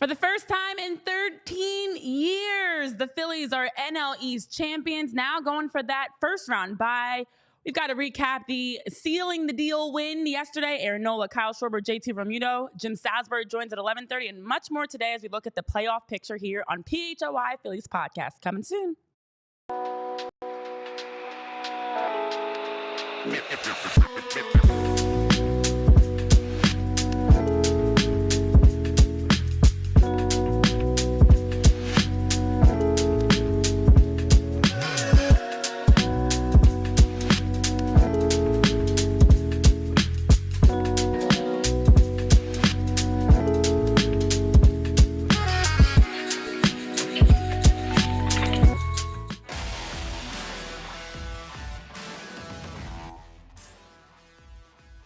For the first time in 13 years, the Phillies are NL East champions, now going for that first round bye. We've got to recap the sealing the deal win yesterday. Aaron Nola, Kyle Schwarber, JT Realmuto, Jim Salisbury joins at 11:30, and much more today as we look at the playoff picture here on PHLY Phillies podcast. Coming soon.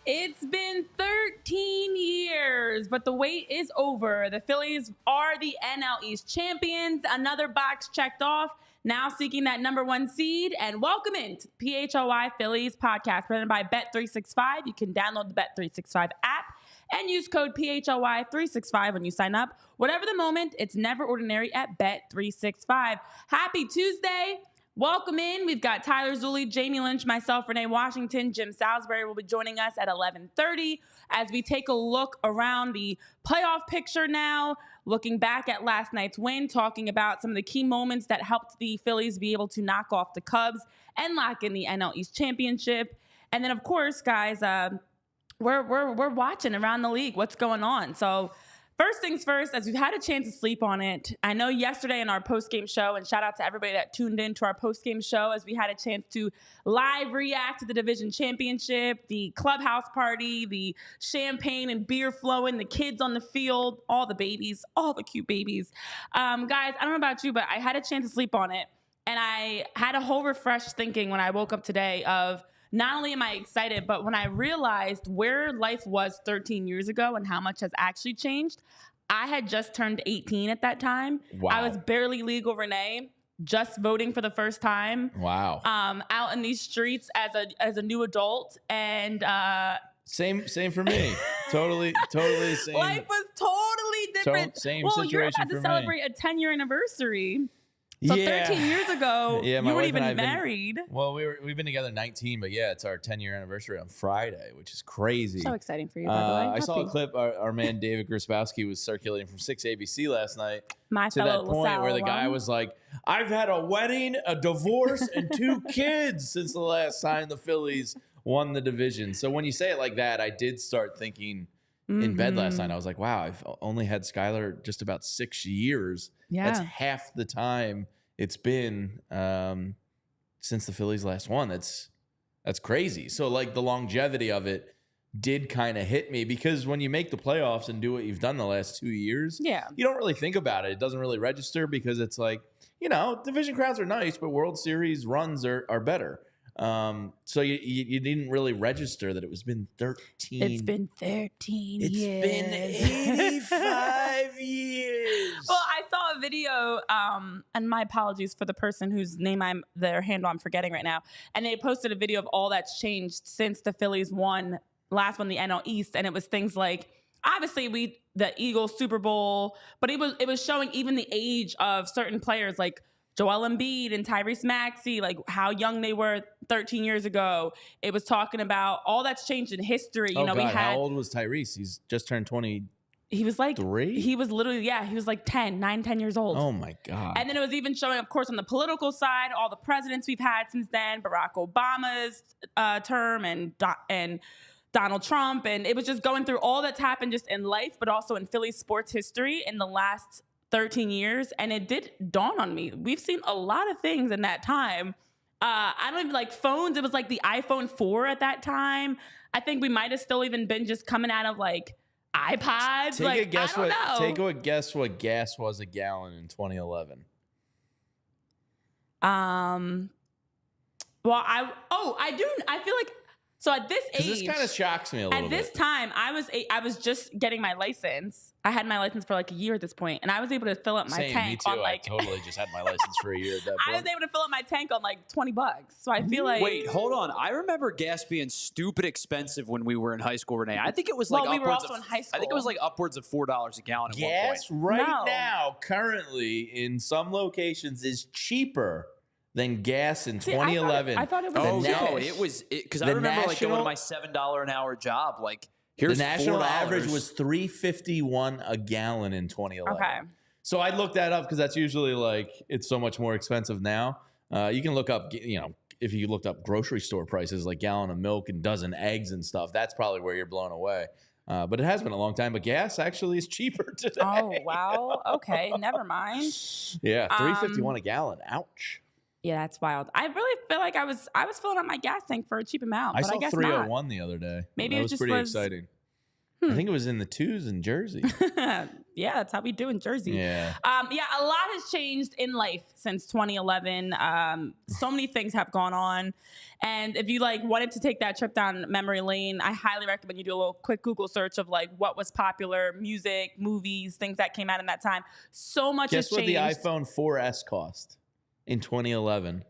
It's been 13 years, but the wait is over. The Phillies are the NL East champions. Another box checked off, now seeking that number one seed. And welcome into PHLY Phillies podcast, presented by Bet365. You can download the Bet365 app and use code PHLY365 when you sign up. Whatever the moment, it's never ordinary at Bet365. Happy Tuesday. Welcome in. We've got Tyler Zulli, Jamie Lynch, myself, Renee Washington, Jim Salisbury will be joining us at 11:30 as we take a look around the playoff picture now, looking back at last night's win, talking about some of the key moments that helped the Phillies be able to knock off the Cubs and lock in the NL East championship. And then, of course, guys, we're watching around the league what's going on. So first things first, as we've had a chance to sleep on it, I know yesterday in our post-game show, and shout out to everybody that tuned in to our post-game show as we had a chance to live react to the division championship, the clubhouse party, the champagne and beer flowing, the kids on the field, all the babies, all the cute babies. Guys, I don't know about you, but I had a chance to sleep on it, and I had a whole refreshed thinking when I woke up today of not only am I excited, but when I realized where life was 13 years ago and how much has actually changed, I had just turned 18 at that time. Wow. I was barely legal, Renee, just voting for the first time. Wow. Out in these streets as a new adult. And Same for me. totally same. Life was totally different. Same situation. Well, you're about to for celebrate a 10-year anniversary. So 13 years ago, yeah, you weren't even and married. Well, we've been together 19, but yeah, it's our 10-year anniversary on Friday, which is crazy. So exciting for you, by the way. I saw a clip. Our man David Grosbowski was circulating from 6 ABC last night to that point LaSalle where the guy was like, "I've had a wedding, a divorce, and 2 kids since the last time the Phillies won the division." So when you say it like that, I did start thinking in bed last night. I was like, wow, I've only had Skylar just about 6 years. Yeah. That's half the time it's been since the Phillies last won. That's crazy. So like the longevity of it did kind of hit me, because when you make the playoffs and do what you've done the last 2 years, you don't really think about it. It doesn't really register, because it's like, division crowns are nice, but World Series runs are better. So you didn't really register that it was been 13. It's been 13 years. It's been 85 years. Well, I saw a video, and my apologies for the person whose name their handle I'm forgetting right now. And they posted a video of all that's changed since the Phillies last won the NL East. And it was things like, obviously the Eagles Super Bowl, but it was showing even the age of certain players like Joel Embiid and Tyrese Maxey, like how young they were 13 years ago. It was talking about all that's changed in history. God, how old was Tyrese? He's just turned 20. He was like 3? He was literally, he was like 10 years old. Oh my God. And then it was even showing, of course, on the political side, all the presidents we've had since then, Barack Obama's term and Donald Trump. And it was just going through all that's happened just in life, but also in Philly sports history in the last 13 years. And it did dawn on me. We've seen a lot of things in that time. I don't even like phones. It was like the iPhone 4 at that time. I think we might have still even been just coming out of like iPods. Take a guess what gas was a gallon in 2011. Well, I feel like So at this age, this kind of shocks me a little at bit. this time, I was just getting my license. I had my license for like a year at this point, and I was able to fill up my tank me too. on like. I totally just had my license for a year at that point. I was able to fill up my tank on like $20. So I feel like. Wait, hold on. I remember gas being stupid expensive when we were in high school, Renee. I think it was like we were upwards also of, in high school. I think it was like upwards of $4 a gallon at one point. Gas now, currently in some locations, is cheaper than gas in 2011. I thought it was. Oh no, it was because I remember like going to my $7 an hour job. Like here's the national $4. average was $3.51 a gallon in 2011. Okay. So I looked that up because that's usually like it's so much more expensive now. You can look up, if you looked up grocery store prices, like gallon of milk and dozen eggs and stuff. That's probably where you're blown away. But it has been a long time. But gas actually is cheaper today. Oh wow. Okay, never mind. Yeah, $3.51 a gallon. Ouch. Yeah, that's wild. I really feel like I was filling up my gas tank for a cheap amount, but I saw I guess 301 the other day. Maybe that it was just pretty was- exciting. I think it was in the twos in Jersey. not. Yeah, that's how we do in Jersey. Yeah. Yeah, a lot has changed in life since 2011. So many things have gone on. And if you like wanted to take that trip down memory lane, I highly recommend you do a little quick Google search of like what was popular, music, movies, things that came out in that time. So much Guess has what changed. the iPhone 4S cost in 2011?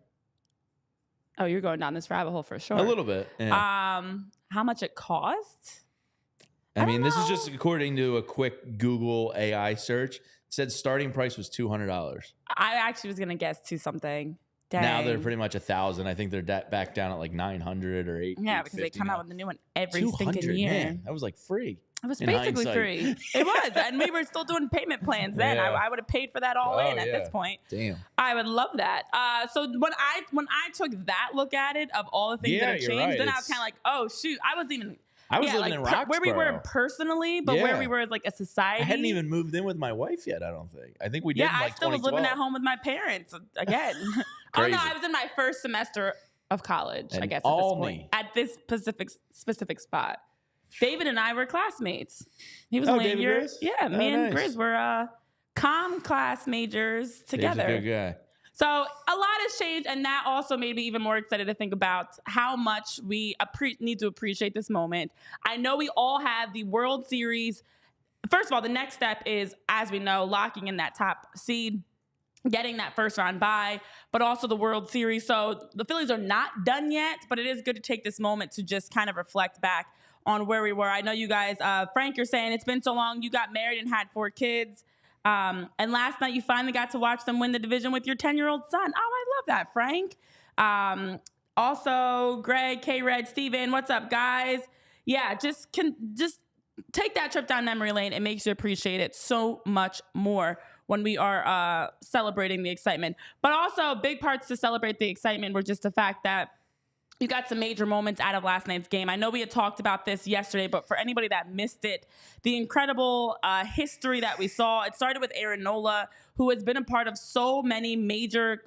Oh, you're going down this rabbit hole for sure. A little bit. Yeah. How much it cost? I mean, this is just according to a quick Google AI search. It said starting price was $200. I actually was gonna guess to something. Dang. Now they're pretty much $1,000. I think they're back down at like 900 or 8. Yeah, because they come out with a new one every 200, stinking year. man, that was like free. It was in basically hindsight. free. It was, and we were still doing payment plans then. Yeah. I would have paid for that all in at this point. Damn. I would love that. So when I took that look at it of all the things that have you're changed, right. then I was kind of like, oh shoot, I was living in Roxborough. where we were personally, but where we were as like a society. I hadn't even moved in with my wife yet. I don't think. I think we did. Yeah, in like I still was living 2012. at home with my parents again. Oh no, I was in my first semester of college. I guess at this specific spot. David and I were classmates. He was only David a year. Grizz? Yeah, me and nice. Grizz were comm class majors together. He's a good guy. So a lot has changed, and that also made me even more excited to think about how much we need to appreciate this moment. I know we all have the World Series. First of all, the next step is, as we know, locking in that top seed, getting that first round bye, but also the World Series. So the Phillies are not done yet, but it is good to take this moment to just kind of reflect back on where we were. I know you guys, Frank, you're saying it's been so long. You got married and had 4 kids. And last night you finally got to watch them win the division with your 10-year-old son. Oh, I love that, Frank. Also, Greg, K-Red, Steven, what's up, guys? Yeah, just take that trip down memory lane. It makes you appreciate it so much more when we are celebrating the excitement. But also, big parts to celebrate the excitement were just the fact that you got some major moments out of last night's game. I know we had talked about this yesterday, but for anybody that missed it, the incredible history that we saw, it started with Aaron Nola, who has been a part of so many major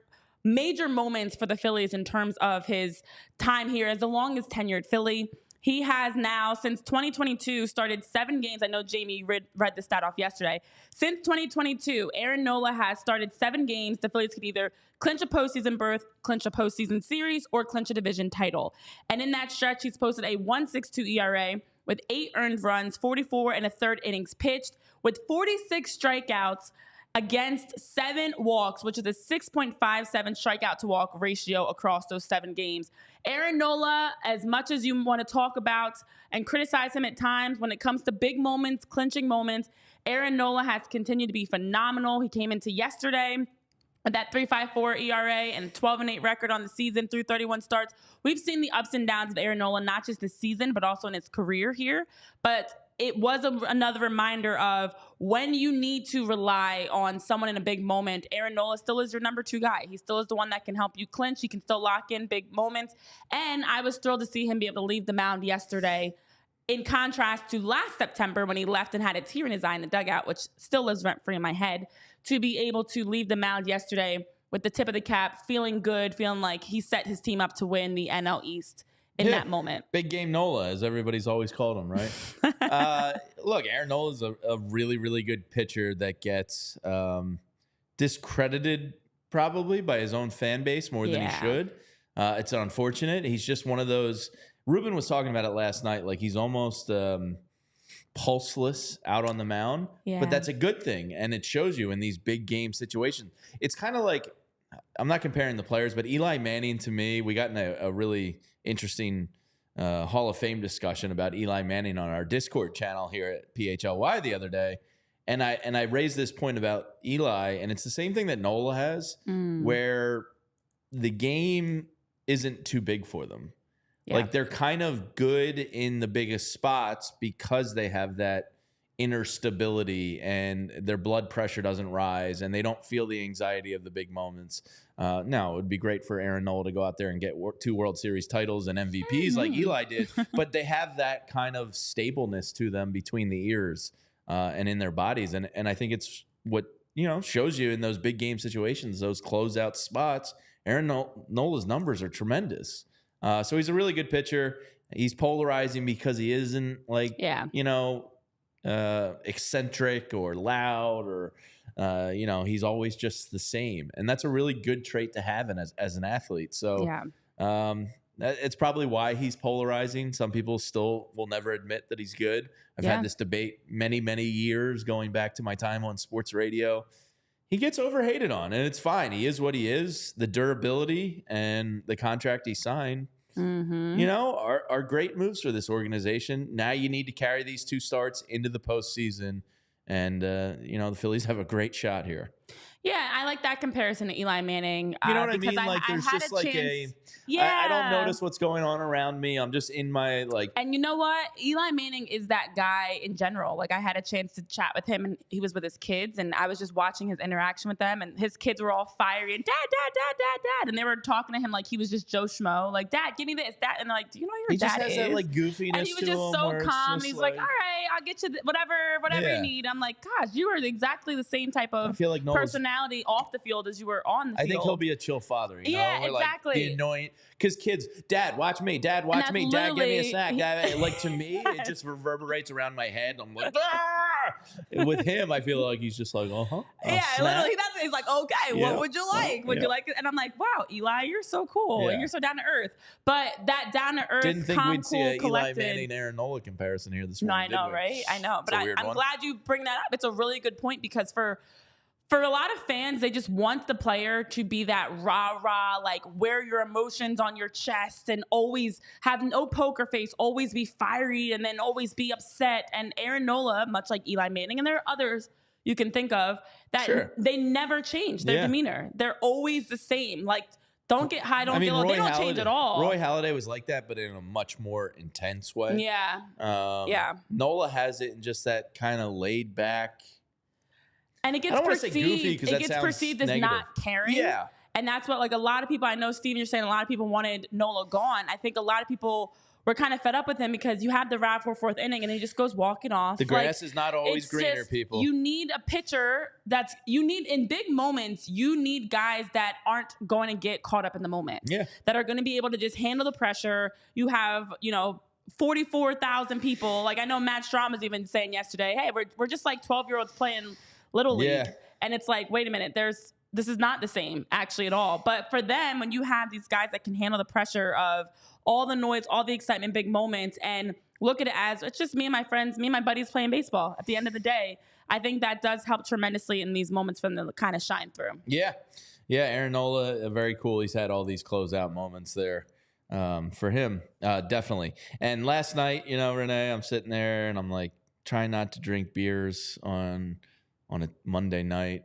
moments for the Phillies in terms of his time here as the longest tenured Philly. He has now, since 2022, started 7 games. I know Jamie read the stat off yesterday. Since 2022, Aaron Nola has started 7 games. The Phillies could either clinch a postseason berth, clinch a postseason series, or clinch a division title. And in that stretch, he's posted a 1.62 ERA with 8 earned runs, 44 and a third innings pitched, with 46 strikeouts against 7 walks, which is a 6.57 strikeout to walk ratio across those 7 games. Aaron Nola, as much as you want to talk about and criticize him at times, when it comes to big moments, clinching moments, Aaron Nola has continued to be phenomenal. He came into yesterday with that 3.54 ERA and 12-8 record on the season through 31 starts. We've seen the ups and downs of Aaron Nola, not just this season, but also in his career here. But it was another reminder of when you need to rely on someone in a big moment, Aaron Nola still is your number 2 guy. He still is the one that can help you clinch. He can still lock in big moments. And I was thrilled to see him be able to leave the mound yesterday, in contrast to last September when he left and had a tear in his eye in the dugout, which still lives rent-free in my head, to be able to leave the mound yesterday with the tip of the cap, feeling good, feeling like he set his team up to win the NL East in that moment. Big game Nola, as everybody's always called him, right? Look, Aaron Nola is a really, really good pitcher that gets discredited probably by his own fan base more than he should. It's unfortunate. He's just one of those Ruben was talking about it last night. Like he's almost pulseless out on the mound, but that's a good thing. And it shows you in these big game situations. It's kind of like, I'm not comparing the players, but Eli Manning to me, we got in a really interesting Hall of Fame discussion about Eli Manning on our Discord channel here at PHLY the other day. And I raised this point about Eli, and it's the same thing that Nola has, where the game isn't too big for them. Yeah. Like they're kind of good in the biggest spots because they have that inner stability and their blood pressure doesn't rise and they don't feel the anxiety of the big moments. Now, it would be great for Aaron Nola to go out there and get 2 World Series titles and MVPs like Eli did, but they have that kind of stableness to them between the ears and in their bodies. And I think it's what, shows you in those big game situations, those closeout spots. Aaron Nola's numbers are tremendous. So he's a really good pitcher. He's polarizing because he isn't eccentric or loud or, he's always just the same. And that's a really good trait to have as an athlete. So it's probably why he's polarizing. Some people still will never admit that he's good. I've had this debate many, many years going back to my time on sports radio. He gets overhated on, and it's fine. He is what he is. The durability and the contract he signed, are great moves for this organization. Now you need to carry these 2 starts into the postseason, and the Phillies have a great shot here. Yeah, I like that comparison to Eli Manning. You know what I mean? Like there's just like I don't notice what's going on around me. I'm just in my And you know what? Eli Manning is that guy in general. Like I had a chance to chat with him and he was with his kids and I was just watching his interaction with them and his kids were all fiery and dad. And they were talking to him like he was just Joe Schmo. Like, Dad, give me this, Dad. And they're like, do you know who your dad is? He just has that like goofiness and he was just so calm. And he's like, all right, I'll get you whatever you need. I'm like, gosh, you are exactly the same type of personality off the field as you were on the field. I think he'll be a chill father. Yeah, exactly. Like the annoying, because kids, Dad, watch me. Dad, watch me. Dad, give me a snack. Like to me, it just reverberates around my head. I'm like, ah! With him, I feel like he's just like, yeah, literally. He's like, okay, what would you like? Would you like it? And I'm like, wow, Eli, you're so cool and you're so down to earth. But that down to earth, didn't think we'd see an Eli collected. Manning, Aaron Nola comparison here this morning. No, I know, right? I know, but I'm glad you bring that up. It's a really good point because for a lot of fans, they just want the player to be that rah-rah, like wear your emotions on your chest and always have no poker face, always be fiery and then always be upset. And Aaron Nola, much like Eli Manning, and there are others you can think of, that they never change their demeanor. They're always the same. Like, don't get high, don't get low. They don't change at all. Roy Halladay was like that, but in a much more intense way. Yeah. Nola has it in just that kind of laid back. And it gets perceived as not caring. Yeah. And that's what, like, a lot of people, I know, Steven, you're saying a lot of people wanted Nola gone. I think a lot of people were kind of fed up with him because you have the rap for 4th inning and he just goes walking off. The grass is not always greener, people. You need a pitcher in big moments, you need guys that aren't going to get caught up in the moment. Yeah. That are going to be able to just handle the pressure. You have, 44,000 people. Like, I know Matt Strom was even saying yesterday, hey, we're just like 12-year-olds playing Little League. And it's like, wait a minute, this is not the same actually at all. But for them, when you have these guys that can handle the pressure of all the noise, all the excitement, big moments, and look at it as it's just me and my friends, me and my buddies playing baseball at the end of the day, I think that does help tremendously in these moments for them to kind of shine through. Yeah, Aaron Nola, very cool. He's had all these closeout moments there for him, definitely. And last night, Renee, I'm sitting there and I'm like trying not to drink beers on a Monday night,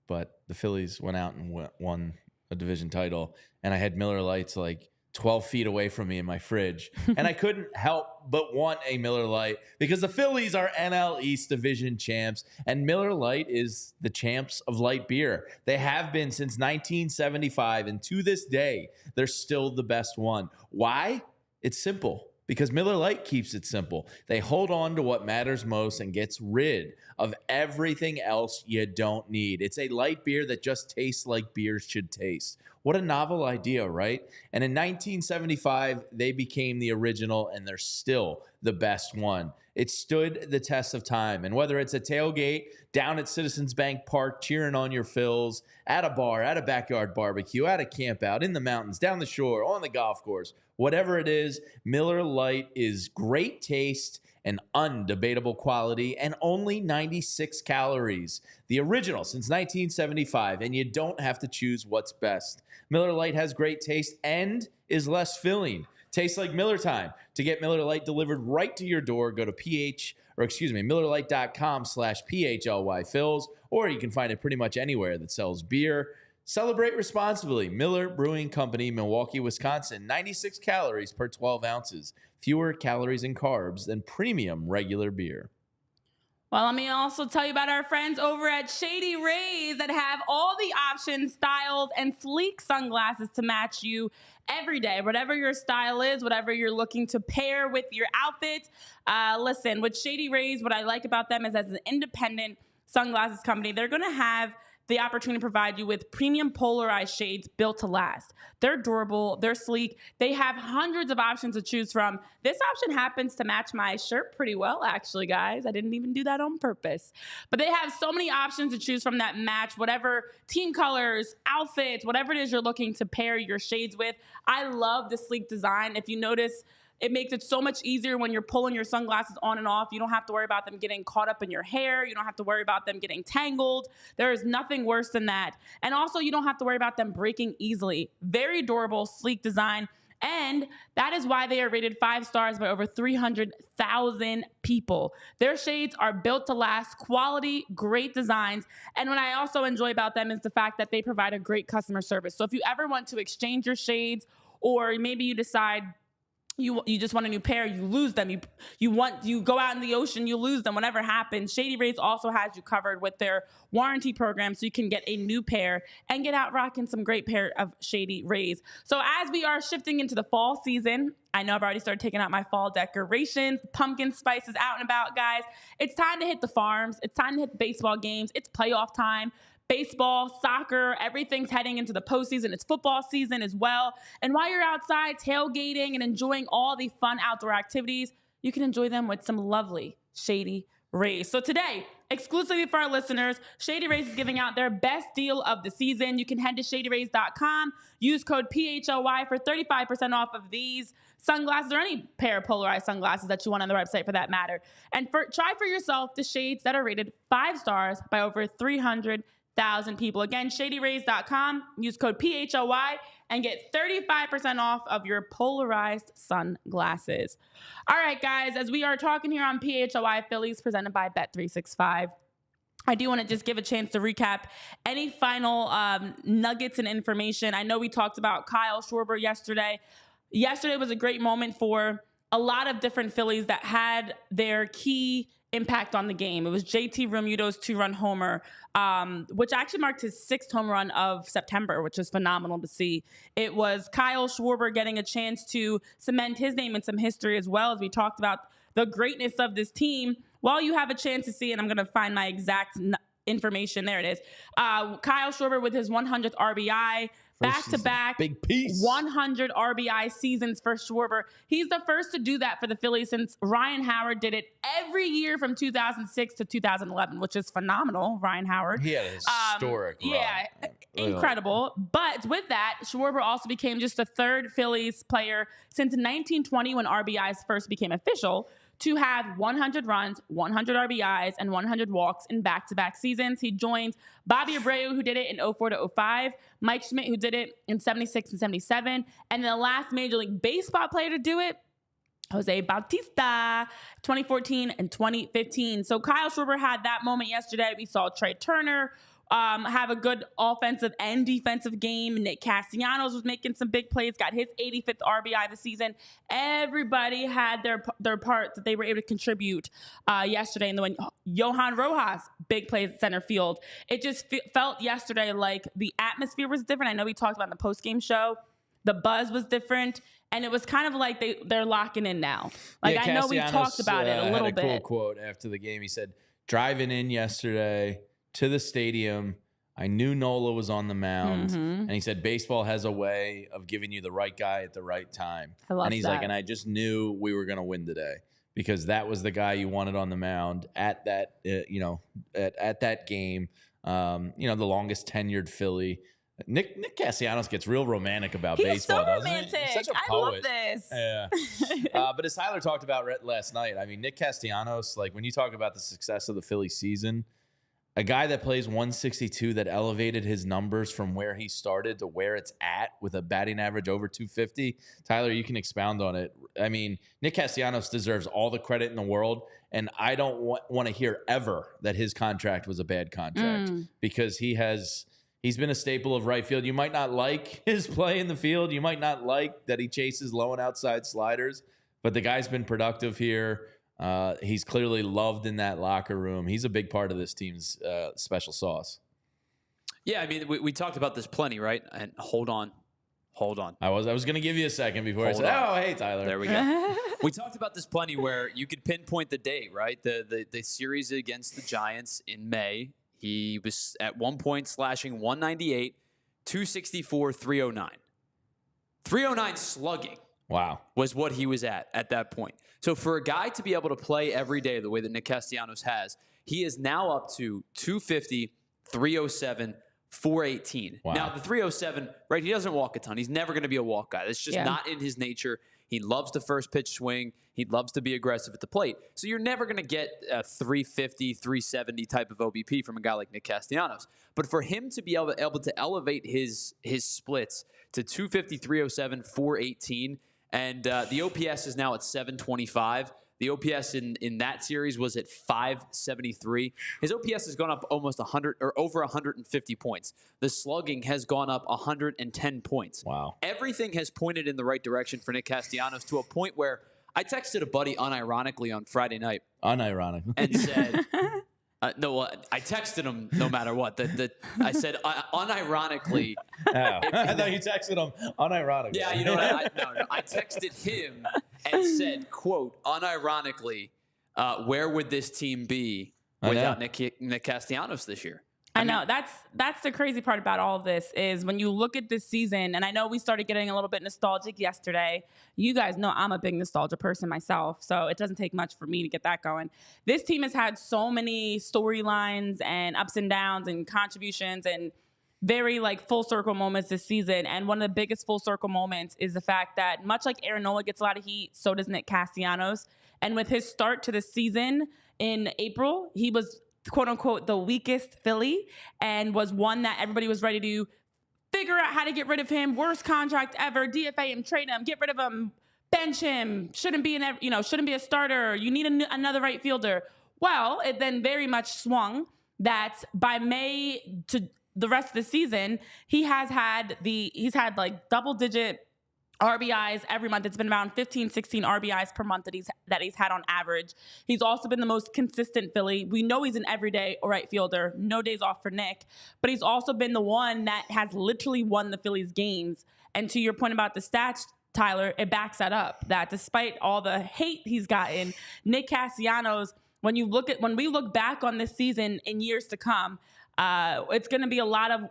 but the Phillies went out and won a division title, and I had Miller Lights like 12 feet away from me in my fridge, and I couldn't help but want a Miller Lite because the Phillies are NL East Division champs, and Miller Lite is the champs of light beer. They have been since 1975, and to this day, they're still the best one. Why? It's simple. Because Miller Lite keeps it simple. They hold on to what matters most and gets rid of everything else you don't need. It's a light beer that just tastes like beers should taste. What a novel idea, right? And in 1975, they became the original, and they're still the best one. It stood the test of time. And whether it's a tailgate down at Citizens Bank Park cheering on your Phils, at a bar, at a backyard barbecue, at a camp out, in the mountains, down the shore, on the golf course, whatever it is, Miller Lite is great taste and undebatable quality and only 96 calories. The original since 1975, and you don't have to choose what's best. Miller Lite has great taste and is less filling. Tastes like Miller time. To get Miller Lite delivered right to your door, go to MillerLite.com/PHLY Phils, or you can find it pretty much anywhere that sells beer. Celebrate responsibly. Miller Brewing Company, Milwaukee, Wisconsin. 96 calories per 12 ounces. Fewer calories and carbs than premium regular beer. Well, let me also tell you about our friends over at Shady Rays that have all the options, styles, and sleek sunglasses to match you every day. Whatever your style is, whatever you're looking to pair with your outfit. Listen, with Shady Rays, what I like about them is as an independent sunglasses company, they're going to have the opportunity to provide you with premium polarized shades built to last. They're durable, they're sleek, they have hundreds of options to choose from. This option happens to match my shirt pretty well, actually, guys. I didn't even do that on purpose. But they have so many options to choose from that match whatever team colors, outfits, whatever it is you're looking to pair your shades with. I love the sleek design. If you notice, it makes it so much easier when you're pulling your sunglasses on and off. You don't have to worry about them getting caught up in your hair. You don't have to worry about them getting tangled. There is nothing worse than that. And also, you don't have to worry about them breaking easily. Very durable, sleek design. And that is why they are rated 5 stars by over 300,000 people. Their shades are built to last, quality, great designs. And what I also enjoy about them is the fact that they provide a great customer service. So if you ever want to exchange your shades, or maybe you decide you just want a new pair, you lose them. You go out in the ocean, you lose them. Whatever happens, Shady Rays also has you covered with their warranty program, so you can get a new pair and get out rocking some great pair of Shady Rays. So as we are shifting into the fall season, I know I've already started taking out my fall decorations. Pumpkin spice is out and about, guys. It's time to hit the farms. It's time to hit the baseball games. It's playoff time. Baseball, soccer, everything's heading into the postseason. It's football season as well. And while you're outside tailgating and enjoying all the fun outdoor activities, you can enjoy them with some lovely Shady Rays. So today, exclusively for our listeners, Shady Rays is giving out their best deal of the season. You can head to ShadyRays.com, use code PHLY for 35% off of these sunglasses or any pair of polarized sunglasses that you want on the website for that matter. And try for yourself the shades that are rated 5 stars by over 300,000 people. Again, ShadyRays.com, use code PHLY and get 35% off of your polarized sunglasses. All right, guys, as we are talking here on PHLY Phillies presented by Bet365, I do want to just give a chance to recap any final nuggets and information. I know we talked about Kyle Schwarber yesterday. Yesterday was a great moment for a lot of different Phillies that had their key impact on the game. It was JT Realmuto's 2-run homer, which actually marked his 6th home run of September, which is phenomenal to see. It was Kyle Schwarber getting a chance to cement his name in some history, as well as we talked about the greatness of this team. While you have a chance to see, and I'm going to find my exact information. There it is. Kyle Schwarber with his 100th RBI. Back-to-back big piece. 100 RBI seasons for Schwarber. He's the first to do that for the Phillies since Ryan Howard did it every year from 2006 to 2011, which is phenomenal. Ryan Howard. He had a historic run. Yeah, incredible. But with that, Schwarber also became just the 3rd Phillies player since 1920 when RBIs first became official to have 100 runs, 100 RBIs, and 100 walks in back-to-back seasons. He joined Bobby Abreu, who did it in 04 to 05, Mike Schmidt, who did it in 76 and 77, and the last Major League Baseball player to do it, Jose Bautista, 2014 and 2015. So Kyle Schwarber had that moment yesterday. We saw Trey Turner have a good offensive and defensive game. Nick Castellanos was making some big plays, got his 85th RBI this season. Everybody had their part that they were able to contribute yesterday. And then Johan Rojas, big plays at center field. It just felt yesterday like the atmosphere was different. I know we talked about in the post-game show. The buzz was different. And it was kind of like they're locking in now. Like, yeah, I know we've talked about it a little bit. Had a cool quote after the game. He said, driving in yesterday to the stadium, I knew Nola was on the mound. And he said, baseball has a way of giving you the right guy at the right time. I love and he's that. like, and I just knew we were going to win today because that was the guy you wanted on the mound at that, at that game. The longest tenured Philly. Nick Castellanos gets real romantic about baseball, so doesn't he? romantic. He's such a I poet. love this. Yeah. But as Tyler talked about last night, I mean, Nick Castellanos, like when you talk about the success of the Philly season, a guy that plays 162 that elevated his numbers from where he started to where it's at with a batting average over 250. Tyler, you can expound on it. I mean, Nick Castellanos deserves all the credit in the world, and I don't want to hear ever that his contract was a bad contract because he's been a staple of right field. You might not like his play in the field. You might not like that he chases low and outside sliders, but the guy's been productive here. He's clearly loved in that locker room. He's a big part of this team's special sauce. Yeah, I mean, we talked about this plenty, right? And hold on. I was going to give you a second before I said, "Oh, hey, Tyler." There we go. We talked about this plenty where you could pinpoint the date, right? The series against the Giants in May. He was at one point slashing 198, 264, 309. 309 slugging. Wow. Was what he was at that point. So for a guy to be able to play every day the way that Nick Castellanos has, he is now up to 250, 307, 418. Wow. Now, the 307, right, he doesn't walk a ton. He's never going to be a walk guy. That's just not in his nature. He loves the first pitch swing. He loves to be aggressive at the plate. So you're never going to get a 350, 370 type of OBP from a guy like Nick Castellanos. But for him to be able to elevate his splits to 250, 307, 418, and the OPS is now at 725. The OPS in that series was at 573. His OPS has gone up almost 100 or over 150 points. The slugging has gone up 110 points. Wow. Everything has pointed in the right direction for Nick Castellanos to a point where I texted a buddy unironically on Friday night. Unironically. And said, I texted him no matter what. I said, unironically. Oh, I thought you texted him unironically. Yeah, you know what? I texted him and said, quote, unironically, where would this team be without Nick Castellanos this year? I know. That's the crazy part about all of this is when you look at this season, and I know we started getting a little bit nostalgic yesterday. You guys know I'm a big nostalgia person myself, so it doesn't take much for me to get that going. This team has had so many storylines and ups and downs and contributions and very full circle moments this season. And one of the biggest full circle moments is the fact that much like Aaron Nola gets a lot of heat, so does Nick Castellanos. And with his start to the season in April, he was quote unquote the weakest Philly and was one that everybody was ready to figure out how to get rid of him. Worst contract ever. DFA him, trade him, get rid of him, bench him. Shouldn't be a starter. You need another right fielder. Well, it then very much swung that by May to the rest of the season, he's had double digit RBIs every month. It's been around 15, 16 RBIs per month that he's had on average. He's also been the most consistent Philly. We know he's an everyday right fielder. No days off for Nick. But he's also been the one that has literally won the Phillies games. And to your point about the stats, Tyler, it backs that up. That despite all the hate he's gotten, Nick Castellanos, when we look back on this season in years to come, it's going to be a lot of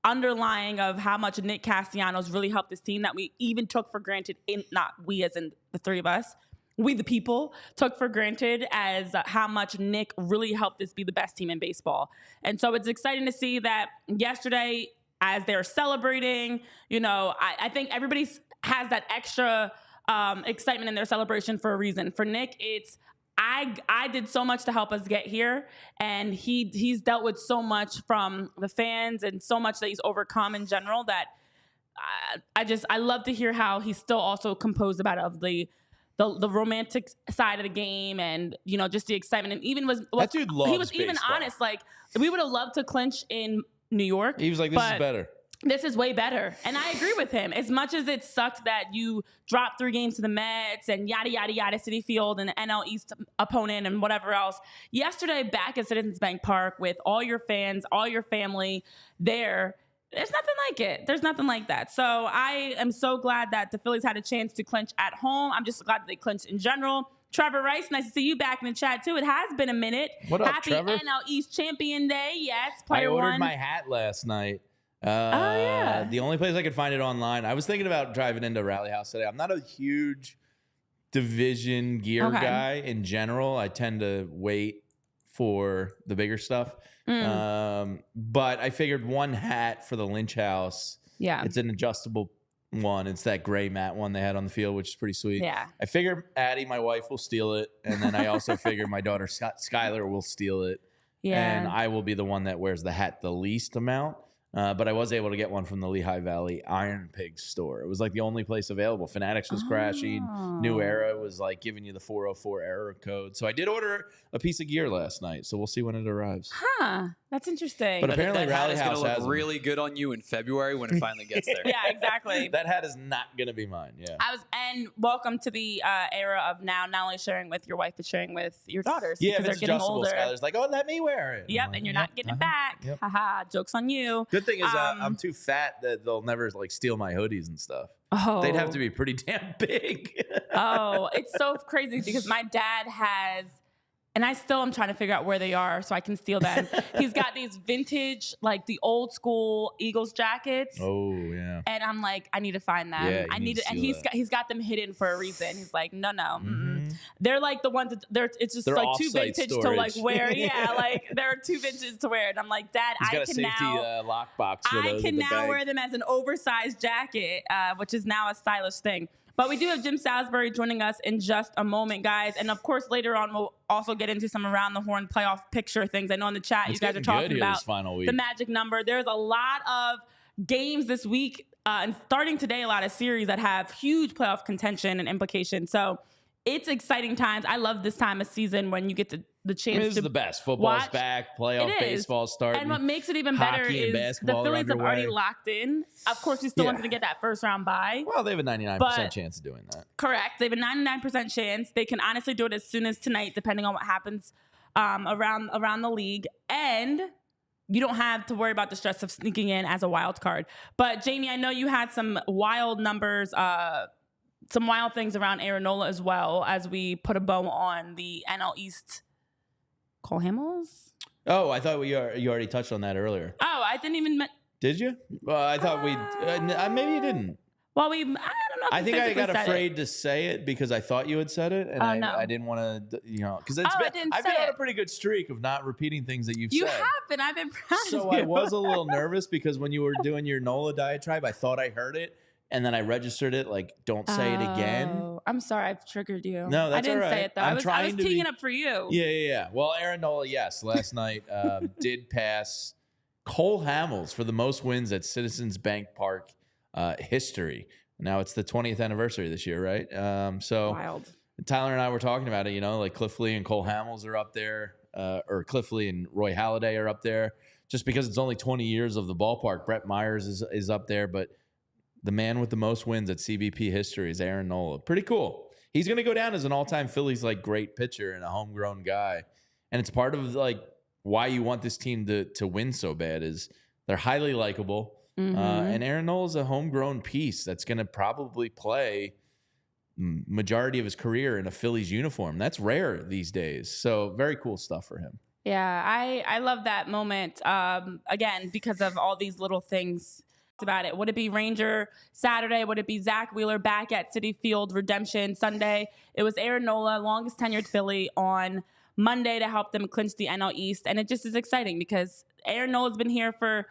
underlying of how much Nick Castellanos really helped this team that we even took for granted, not we as in the three of us, we the people took for granted as how much Nick really helped this be the best team in baseball. And so it's exciting to see that yesterday as they're celebrating, I think everybody has that extra excitement in their celebration for a reason. For Nick, it's I did so much to help us get here, and he's dealt with so much from the fans and so much that he's overcome in general that I love to hear how he's still also composed about the romantic side of the game and just the excitement, and even that dude loves he was baseball. Even honest, we would have loved to clinch in New York. He was like, this is better. This is way better. And I agree with him. As much as it sucked that you dropped 3 games to the Mets and yada, yada, yada, Citi Field and an NL East opponent and whatever else, yesterday back at Citizens Bank Park with all your fans, all your family there's nothing like it. There's nothing like that. So I am so glad that the Phillies had a chance to clinch at home. I'm just glad that they clinched in general. Trevor Rice, nice to see you back in the chat too. It has been a minute. What up, Happy Trevor? NL East Champion Day. Yes, I player ordered one. my hat last night. Yeah. The only place I could find it online. I was thinking about driving into Rally House today. I'm not a huge division gear Okay. guy in general. I tend to wait for the bigger stuff. But I figured one hat for the Lynch house. Yeah. It's an adjustable one. It's that gray matte one they had on the field, which is pretty sweet. Yeah. I figure Addie, my wife, will steal it. And then I also figure my daughter Skylar will steal it. Yeah. And I will be the one that wears the hat the least amount. But I was able to get one from the Lehigh Valley Iron Pig store. It was like the only place available. Fanatics was crashing. New Era was like giving you the 404 error code. So I did order a piece of gear last night. So we'll see when it arrives. Huh. That's interesting. But apparently that hat Rally is House going to has look them. really good on you in February when it finally gets there. Yeah, exactly. That hat is not going to be mine. Yeah. And welcome to the era of now not only sharing with your wife, but sharing with your daughters. Yeah, because if it's they're getting adjustable, older. Skylar's like, oh, let me wear it. Yep, I'm like, and you're not getting it back. Yep. Haha, joke's on you. Good thing is I'm too fat that they'll never like steal my hoodies and stuff. Oh. They'd have to be pretty damn big. Oh, it's so crazy because my dad has, and I still am trying to figure out where they are so I can steal them. He's got these vintage, like the old school Eagles jackets. Oh, yeah. And I'm like, I need to find them. Yeah, you I need need to it. And steal he's got them hidden for a reason. He's like, no. They're like the ones that it's just They're like too off-site vintage to storage. like wear. Yeah, like they're too vintage to wear. And I'm like, Dad, He's got I a can safety now lockbox for I those can in the now bag. wear them as an oversized jacket, which is now a stylish thing. But we do have Jim Salisbury joining us in just a moment, guys. And of course, later on, we'll also get into some around the horn playoff picture things. I know in the chat, It's you guys are getting talking good here about this final week. the magic number. There's a lot of games this week, and starting today, a lot of series that have huge playoff contention and implications. So it's exciting times. I love this time of season when you get the chance This to is the best. Football's watch. back. Playoff It is. baseball starting. And what makes it even better Hockey and is the basketball are Phillies have already underway. locked in. Of course, we still Yeah. want to get that first round bye. Well, they have a 99% But- chance of doing that. Correct. They have a 99% chance. They can honestly do it as soon as tonight, depending on what happens around the league. And you don't have to worry about the stress of sneaking in as a wild card. But Jamie, I know you had some wild numbers, some wild things around Aaron Nola as well as we put a bow on the NL East. Cole Hamels? Oh, I thought you already touched on that earlier. Oh, I didn't even. Did you? Well, I thought maybe you didn't. Well, I don't know. If I we think I physically got said afraid to say it because I thought you had said it, and Oh, no. I didn't want to, because I didn't I've say been on it. a pretty good streak of not repeating things that you've You said. have been. I've been proud So of you. I was a little nervous because when you were doing your Nola diatribe, I thought I heard it, and then I registered it like, don't say it again. Oh, I'm sorry, I've triggered you. No, that's I didn't all say right. it though. I'm I was trying to teeing be- it up for you. Yeah. Well, Aaron Nola, yes, last night did pass Cole Hamels for the most wins at Citizens Bank Park history. Now it's the 20th anniversary this year, right? So Wild. Tyler and I were talking about it, like Cliff Lee and Cole Hamels are up there, or Cliff Lee and Roy Halladay are up there, just because it's only 20 years of the ballpark. Brett Myers is up there, but the man with the most wins at CBP history is Aaron Nola. Pretty cool. He's going to go down as an all-time Phillies great pitcher and a homegrown guy, and it's part of why you want this team to win so bad is they're highly likable. And Aaron Nola is a homegrown piece that's going to probably play majority of his career in a Phillies uniform. That's rare these days. So very cool stuff for him. Yeah, I love that moment. Again, because of all these little things about it. Would it be Ranger Saturday? Would it be Zach Wheeler back at Citi Field Redemption Sunday? It was Aaron Nola, longest tenured Philly, on Monday to help them clinch the NL East. And it just is exciting because Aaron Nola's been here for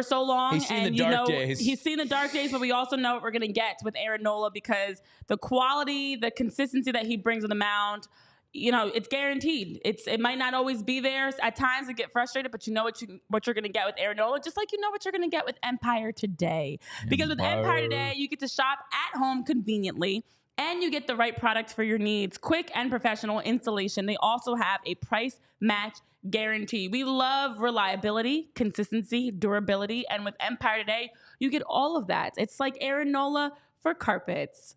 so long. He's seen and the dark days. He's seen the dark days, but we also know what we're going to get with Aaron Nola because the quality, the consistency that he brings on the mound, it's guaranteed. It might not always be there. At times it get frustrated, but you know what you're going to get with Aaron Nola, just like you know what you're going to get with Empire Today. Because with Empire Today, you get to shop at home conveniently, and you get the right product for your needs. Quick and professional installation. They also have a price match guarantee. We love reliability, consistency, durability, and with Empire Today, you get all of that. It's like Aaron Nola for carpets.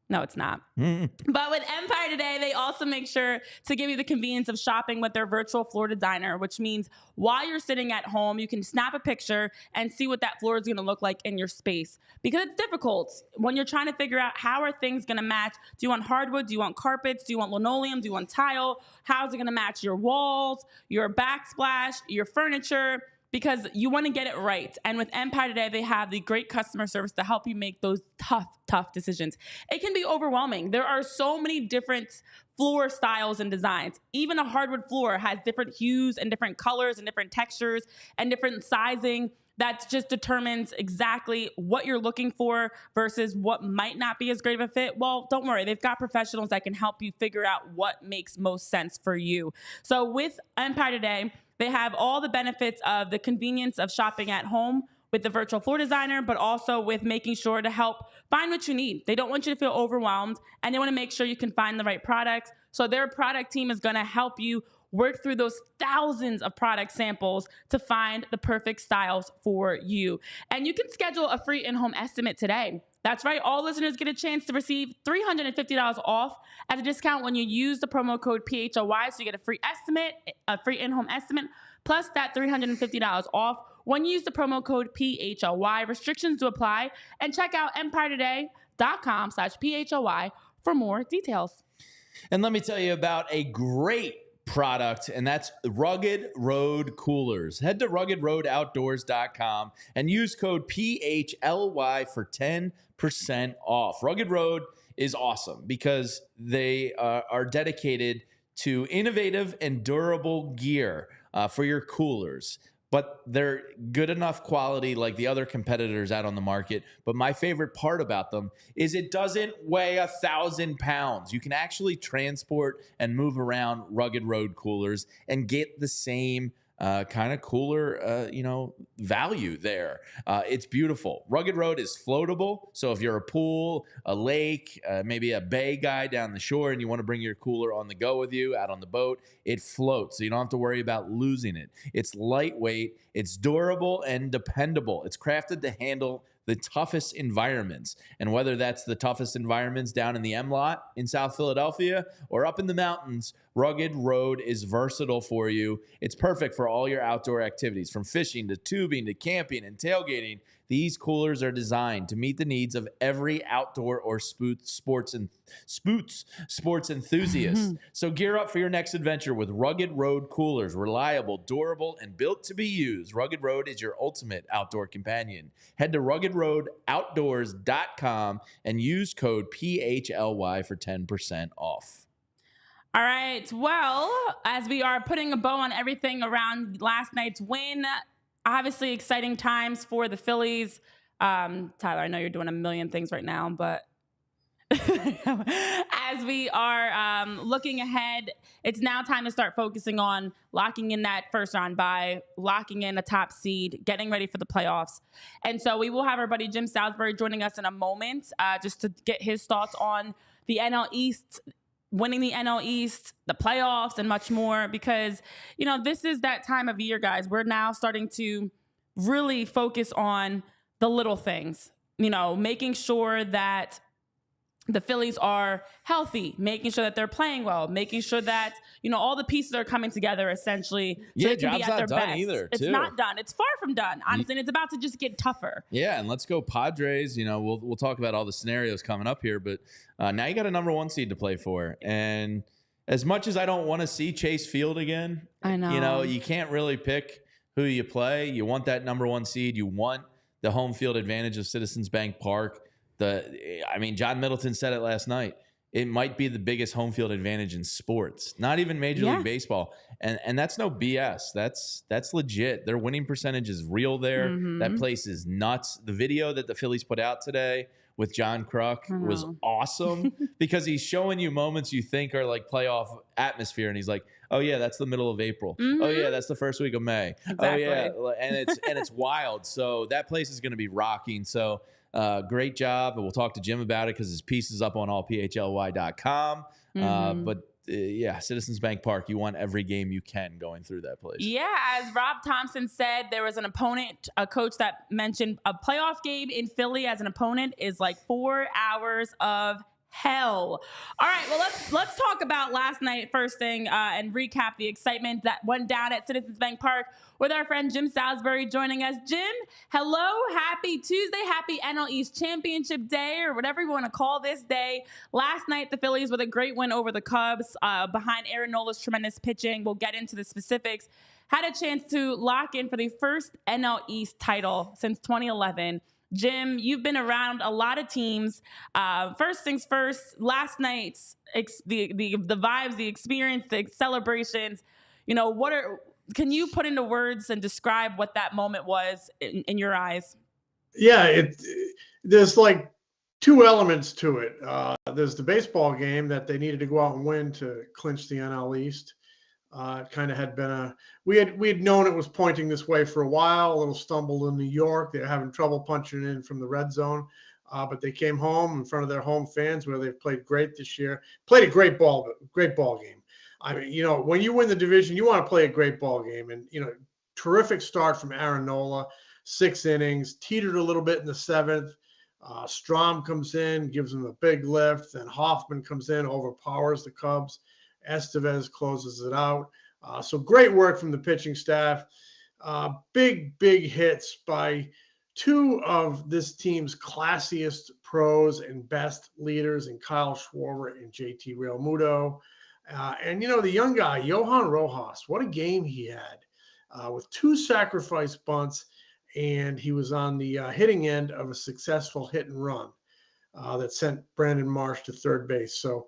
No, it's not. But with Empire Today, they also make sure to give you the convenience of shopping with their virtual floor designer, which means while you're sitting at home, you can snap a picture and see what that floor is going to look like in your space. Because it's difficult when you're trying to figure out how are things going to match. Do you want hardwood? Do you want carpets? Do you want linoleum? Do you want tile? How's it going to match your walls, your backsplash, your furniture? because you want to get it right. And with Empire Today, they have the great customer service to help you make those tough decisions. It can be overwhelming. There are so many different floor styles and designs. Even a hardwood floor has different hues and different colors and different textures and different sizing. That just determines exactly what you're looking for versus what might not be as great of a fit. Well, don't worry. They've got professionals that can help you figure out what makes most sense for you. So with Empire Today, they have all the benefits of the convenience of shopping at home with the virtual floor designer, but also with making sure to help find what you need. They don't want you to feel overwhelmed, and they want to make sure you can find the right products. So their product team is going to help you work through those thousands of product samples to find the perfect styles for you. And you can schedule a free in-home estimate today. That's right. All listeners get a chance to receive $350 off as a discount when you use the promo code PHLY. So you get a free estimate, a free in-home estimate, plus that $350 off when you use the promo code PHLY. Restrictions do apply. And check out empiretoday.com/PHLY for more details. And let me tell you about a great product, and that's Rugged Road Coolers. Head to ruggedroadoutdoors.com and use code PHLY for 10% off. Rugged Road is awesome because they are dedicated to innovative and durable gear for your coolers. But they're good enough quality like the other competitors out on the market. But my favorite part about them is it doesn't weigh 1,000 pounds. You can actually transport and move around Rugged Road coolers and get the same kind of cooler, value there. It's beautiful. Rugged Road is floatable. So if you're a pool, a lake, maybe a bay guy down the shore, and you want to bring your cooler on the go with you out on the boat, it floats. So you don't have to worry about losing it. It's lightweight. It's durable and dependable. It's crafted to handle the toughest environments. And whether that's the toughest environments down in the M lot in South Philadelphia or up in the mountains, Rugged Road is versatile for you. It's perfect for all your outdoor activities, from fishing to tubing to camping and tailgating. These coolers are designed to meet the needs of every outdoor or sports enthusiast. So gear up for your next adventure with Rugged Road coolers. Reliable, durable, and built to be used. Rugged Road is your ultimate outdoor companion. Head to ruggedroadoutdoors.com and use code PHLY for 10% off. All right. Well, as we are putting a bow on everything around last night's win, obviously exciting times for the Phillies. Tyler, I know you're doing a million things right now, but as we are looking ahead, it's now time to start focusing on locking in that first round bye, locking in a top seed, getting ready for the playoffs. And so we will have our buddy Jim Salisbury joining us in a moment just to get his thoughts on the NL East, winning the NL East, the playoffs, and much more, because, this is that time of year, guys. We're now starting to really focus on the little things, making sure that the Phillies are healthy, making sure that they're playing well, making sure that, all the pieces are coming together essentially so they can be at their best. It's not done. It's far from done, honestly, and it's about to just get tougher. Yeah, and let's go Padres. We'll talk about all the scenarios coming up here, but now you got a number one seed to play for. And as much as I don't want to see Chase Field again, I know. You can't really pick who you play. You want that number one seed. You want the home field advantage of Citizens Bank Park. John Middleton said it last night. It might be the biggest home field advantage in sports, not even Major League Baseball. And that's no BS. That's legit. Their winning percentage is real there. Mm-hmm. That place is nuts. The video that the Phillies put out today with John Kruk was awesome because he's showing you moments you think are like playoff atmosphere. And he's like, oh yeah, that's the middle of April. Mm-hmm. Oh yeah, that's the first week of May. Exactly. Oh yeah. And it's wild. So that place is going to be rocking. So great job. And we'll talk to Jim about it because his piece is up on allphly.com. Citizens Bank Park, you want every game you can going through that place. Yeah, as Rob Thompson said, there was an opponent, a coach that mentioned a playoff game in Philly as an opponent is like 4 hours of hell. All right, well, let's talk about last night first thing and recap the excitement that went down at Citizens Bank Park with our friend Jim Salisbury joining us. Jim, hello, happy Tuesday, happy NL East Championship Day, or whatever you want to call this day. Last night, the Phillies with a great win over the Cubs behind Aaron Nola's tremendous pitching. We'll get into the specifics. had a chance to lock in for the first NL East title since 2011. Jim, you've been around a lot of teams. First things first, last night's the vibes, the experience, the celebrations. Can you put into words and describe what that moment was in your eyes? Yeah, there's like two elements to it. There's the baseball game that they needed to go out and win to clinch the NL East. It kind of had been we had known it was pointing this way for a while. A little stumble in New York. They're having trouble punching in from the red zone, but they came home in front of their home fans, where they've played great this year. Played a great ball game. I mean, when you win the division, you want to play a great ball game, and terrific start from Aaron Nola, 6 innings, teetered a little bit in the 7th. Strom comes in, gives him a big lift. Then Hoffman comes in, overpowers the Cubs. Estevez closes it out. So great work from the pitching staff. Big hits by 2 of this team's classiest pros and best leaders in Kyle Schwarber and JT Realmuto. And, the young guy, Johan Rojas, what a game he had with 2 sacrifice bunts. And he was on the hitting end of a successful hit and run that sent Brandon Marsh to third base. So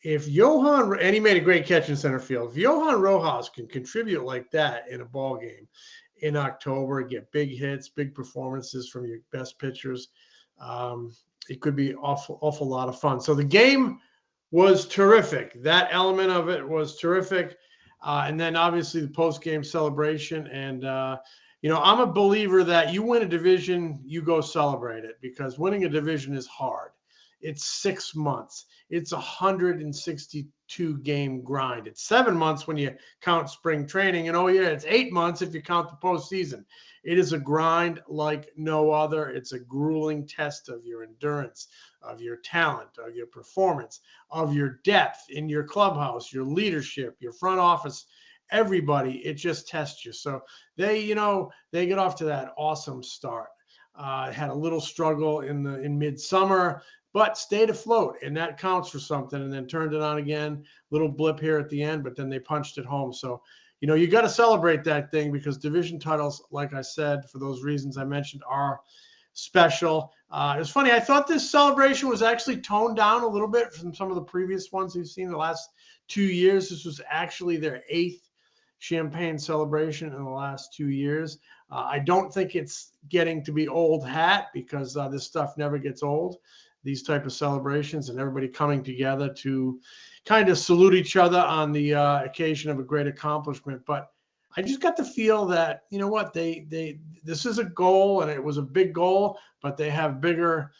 if and he made a great catch in center field. If Johan Rojas can contribute like that in a ball game in October, get big hits, big performances from your best pitchers, it could be awful lot of fun. So the game was terrific. That element of it was terrific. And then obviously the post-game celebration. And, I'm a believer that you win a division, you go celebrate it, because winning a division is hard. It's 6 months. It's a 162 game grind. It's 7 months when you count spring training. And it's 8 months if you count the postseason. It is a grind like no other. It's a grueling test of your endurance, of your talent, of your performance, of your depth in your clubhouse, your leadership, your front office, everybody. It just tests you. So they get off to that awesome start. Had a little struggle in midsummer, but stayed afloat, and that counts for something, and then turned it on again. Little blip here at the end, but then they punched it home. So, you got to celebrate that thing, because division titles, like I said, for those reasons I mentioned, are special. It was funny. I thought this celebration was actually toned down a little bit from some of the previous ones we've seen the last 2 years. This was actually their 8th champagne celebration in the last 2 years. I don't think it's getting to be old hat, because this stuff never gets old. These type of celebrations, and everybody coming together to kind of salute each other on the occasion of a great accomplishment. But I just got the feel that, this is a goal, and it was a big goal, but they have bigger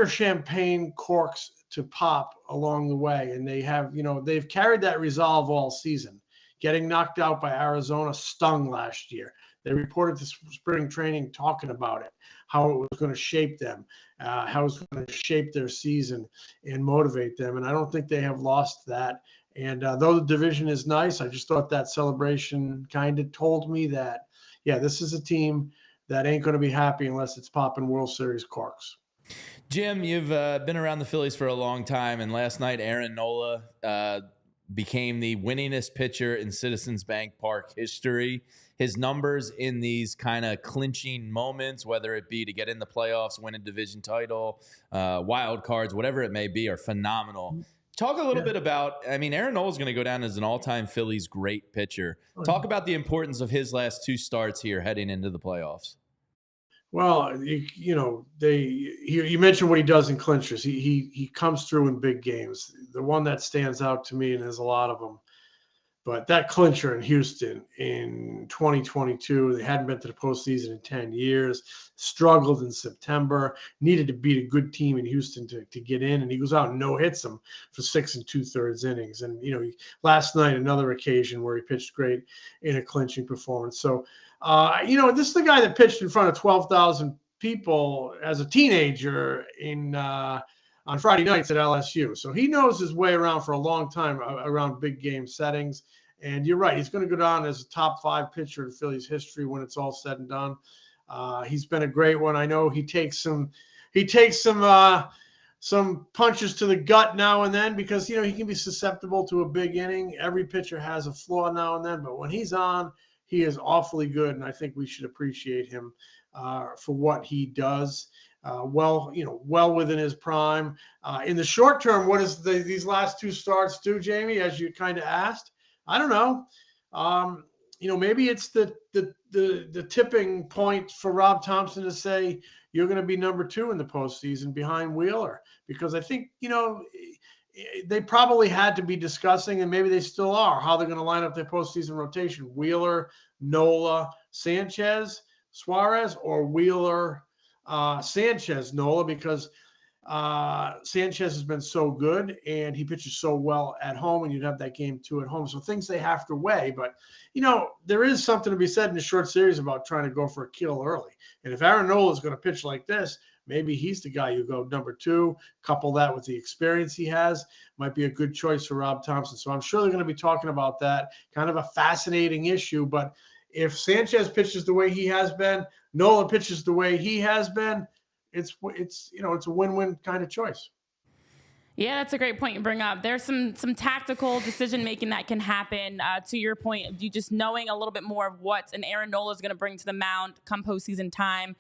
champagne corks to pop along the way. And they have, they've carried that resolve all season. Getting knocked out by Arizona stung last year. They reported to spring training talking about it, how it was going to shape them, how it was going to shape their season and motivate them. And I don't think they have lost that. And though the division is nice, I just thought that celebration kind of told me that, this is a team that ain't going to be happy unless it's popping World Series corks. Jim, you've been around the Phillies for a long time, and last night Aaron Nola became the winningest pitcher in Citizens Bank Park history. His numbers in these kind of clinching moments, whether it be to get in the playoffs, win a division title, wild cards, whatever it may be, are phenomenal. Talk a little bit about, Aaron Nola is going to go down as an all-time Phillies great pitcher. Talk about the importance of his last 2 starts here heading into the playoffs. Well, you mentioned what he does in clinchers. He comes through in big games. The one that stands out to me, and there's a lot of them, but that clincher in Houston in 2022, they hadn't been to the postseason in 10 years, struggled in September, needed to beat a good team in Houston to get in, and he goes out and no-hits them for 6 2/3 innings. And, last night, another occasion where he pitched great in a clinching performance. So, this is the guy that pitched in front of 12,000 people as a teenager on Friday nights at LSU. So he knows his way around for a long time around big game settings. And you're right, he's going to go down as a top 5 pitcher in Phillies history when it's all said and done. He's been a great one. I know he takes some some punches to the gut now and then because, he can be susceptible to a big inning. Every pitcher has a flaw now and then, but when he's on, he is awfully good, and I think we should appreciate him for what he does. Well within his prime. In the short term, what does these last two starts do, Jamie, as you kind of asked? I don't know. Maybe it's the tipping point for Rob Thompson to say you're going to be number 2 in the postseason behind Wheeler, because I think, they probably had to be discussing, and maybe they still are, how they're going to line up their postseason rotation. Wheeler, Nola, Sanchez, Suarez, or Wheeler, Sanchez, Nola, because Sanchez has been so good and he pitches so well at home, and you'd have that game 2 at home. So things they have to weigh, but there is something to be said in a short series about trying to go for a kill early. And if Aaron Nola is going to pitch like this, maybe he's the guy you go number 2. Couple that with the experience he has, might be a good choice for Rob Thompson. So I'm sure they're going to be talking about that. Kind of a fascinating issue, but if Sanchez pitches the way he has been, Nola pitches the way he has been, it's a win-win kind of choice. Yeah, that's a great point you bring up. There's some tactical decision making that can happen. To your point of you just knowing a little bit more of what an Aaron Nola is going to bring to the mound come postseason time,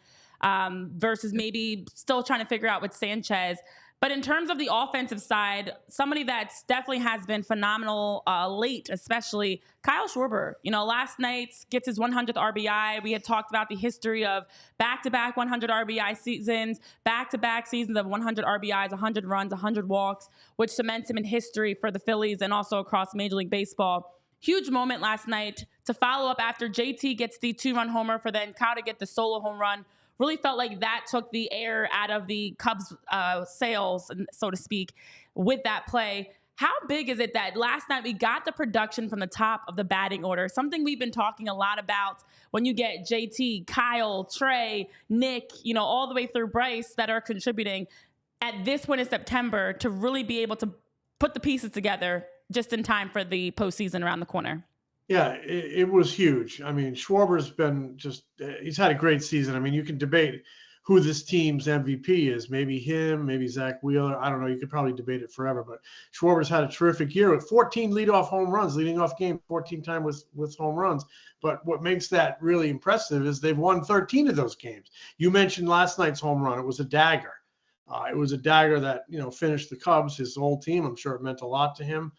versus maybe still trying to figure out with Sanchez. But in terms of the offensive side, somebody that's definitely has been phenomenal late, especially Kyle Schwarber. Last night gets his 100th RBI. We had talked about the history of back-to-back 100 RBI seasons, back-to-back seasons of 100 RBIs, 100 runs, 100 walks, which cements him in history for the Phillies and also across Major League Baseball. Huge moment last night to follow up after JT gets the 2-run homer for then Kyle to get the solo home run. Really felt like that took the air out of the Cubs' sails, so to speak, with that play. How big is it that last night we got the production from the top of the batting order? Something we've been talking a lot about when you get JT, Kyle, Trey, Nick, all the way through Bryce that are contributing at this point in September to really be able to put the pieces together just in time for the postseason around the corner. Yeah, it was huge. I mean, Schwarber's been he's had a great season. I mean, you can debate who this team's MVP is. Maybe him, maybe Zach Wheeler. I don't know. You could probably debate it forever. But Schwarber's had a terrific year with 14 leadoff home runs, leading off game 14 times with home runs. But what makes that really impressive is they've won 13 of those games. You mentioned last night's home run. It was a dagger. It was a dagger that, finished the Cubs, his whole team. I'm sure it meant a lot to him.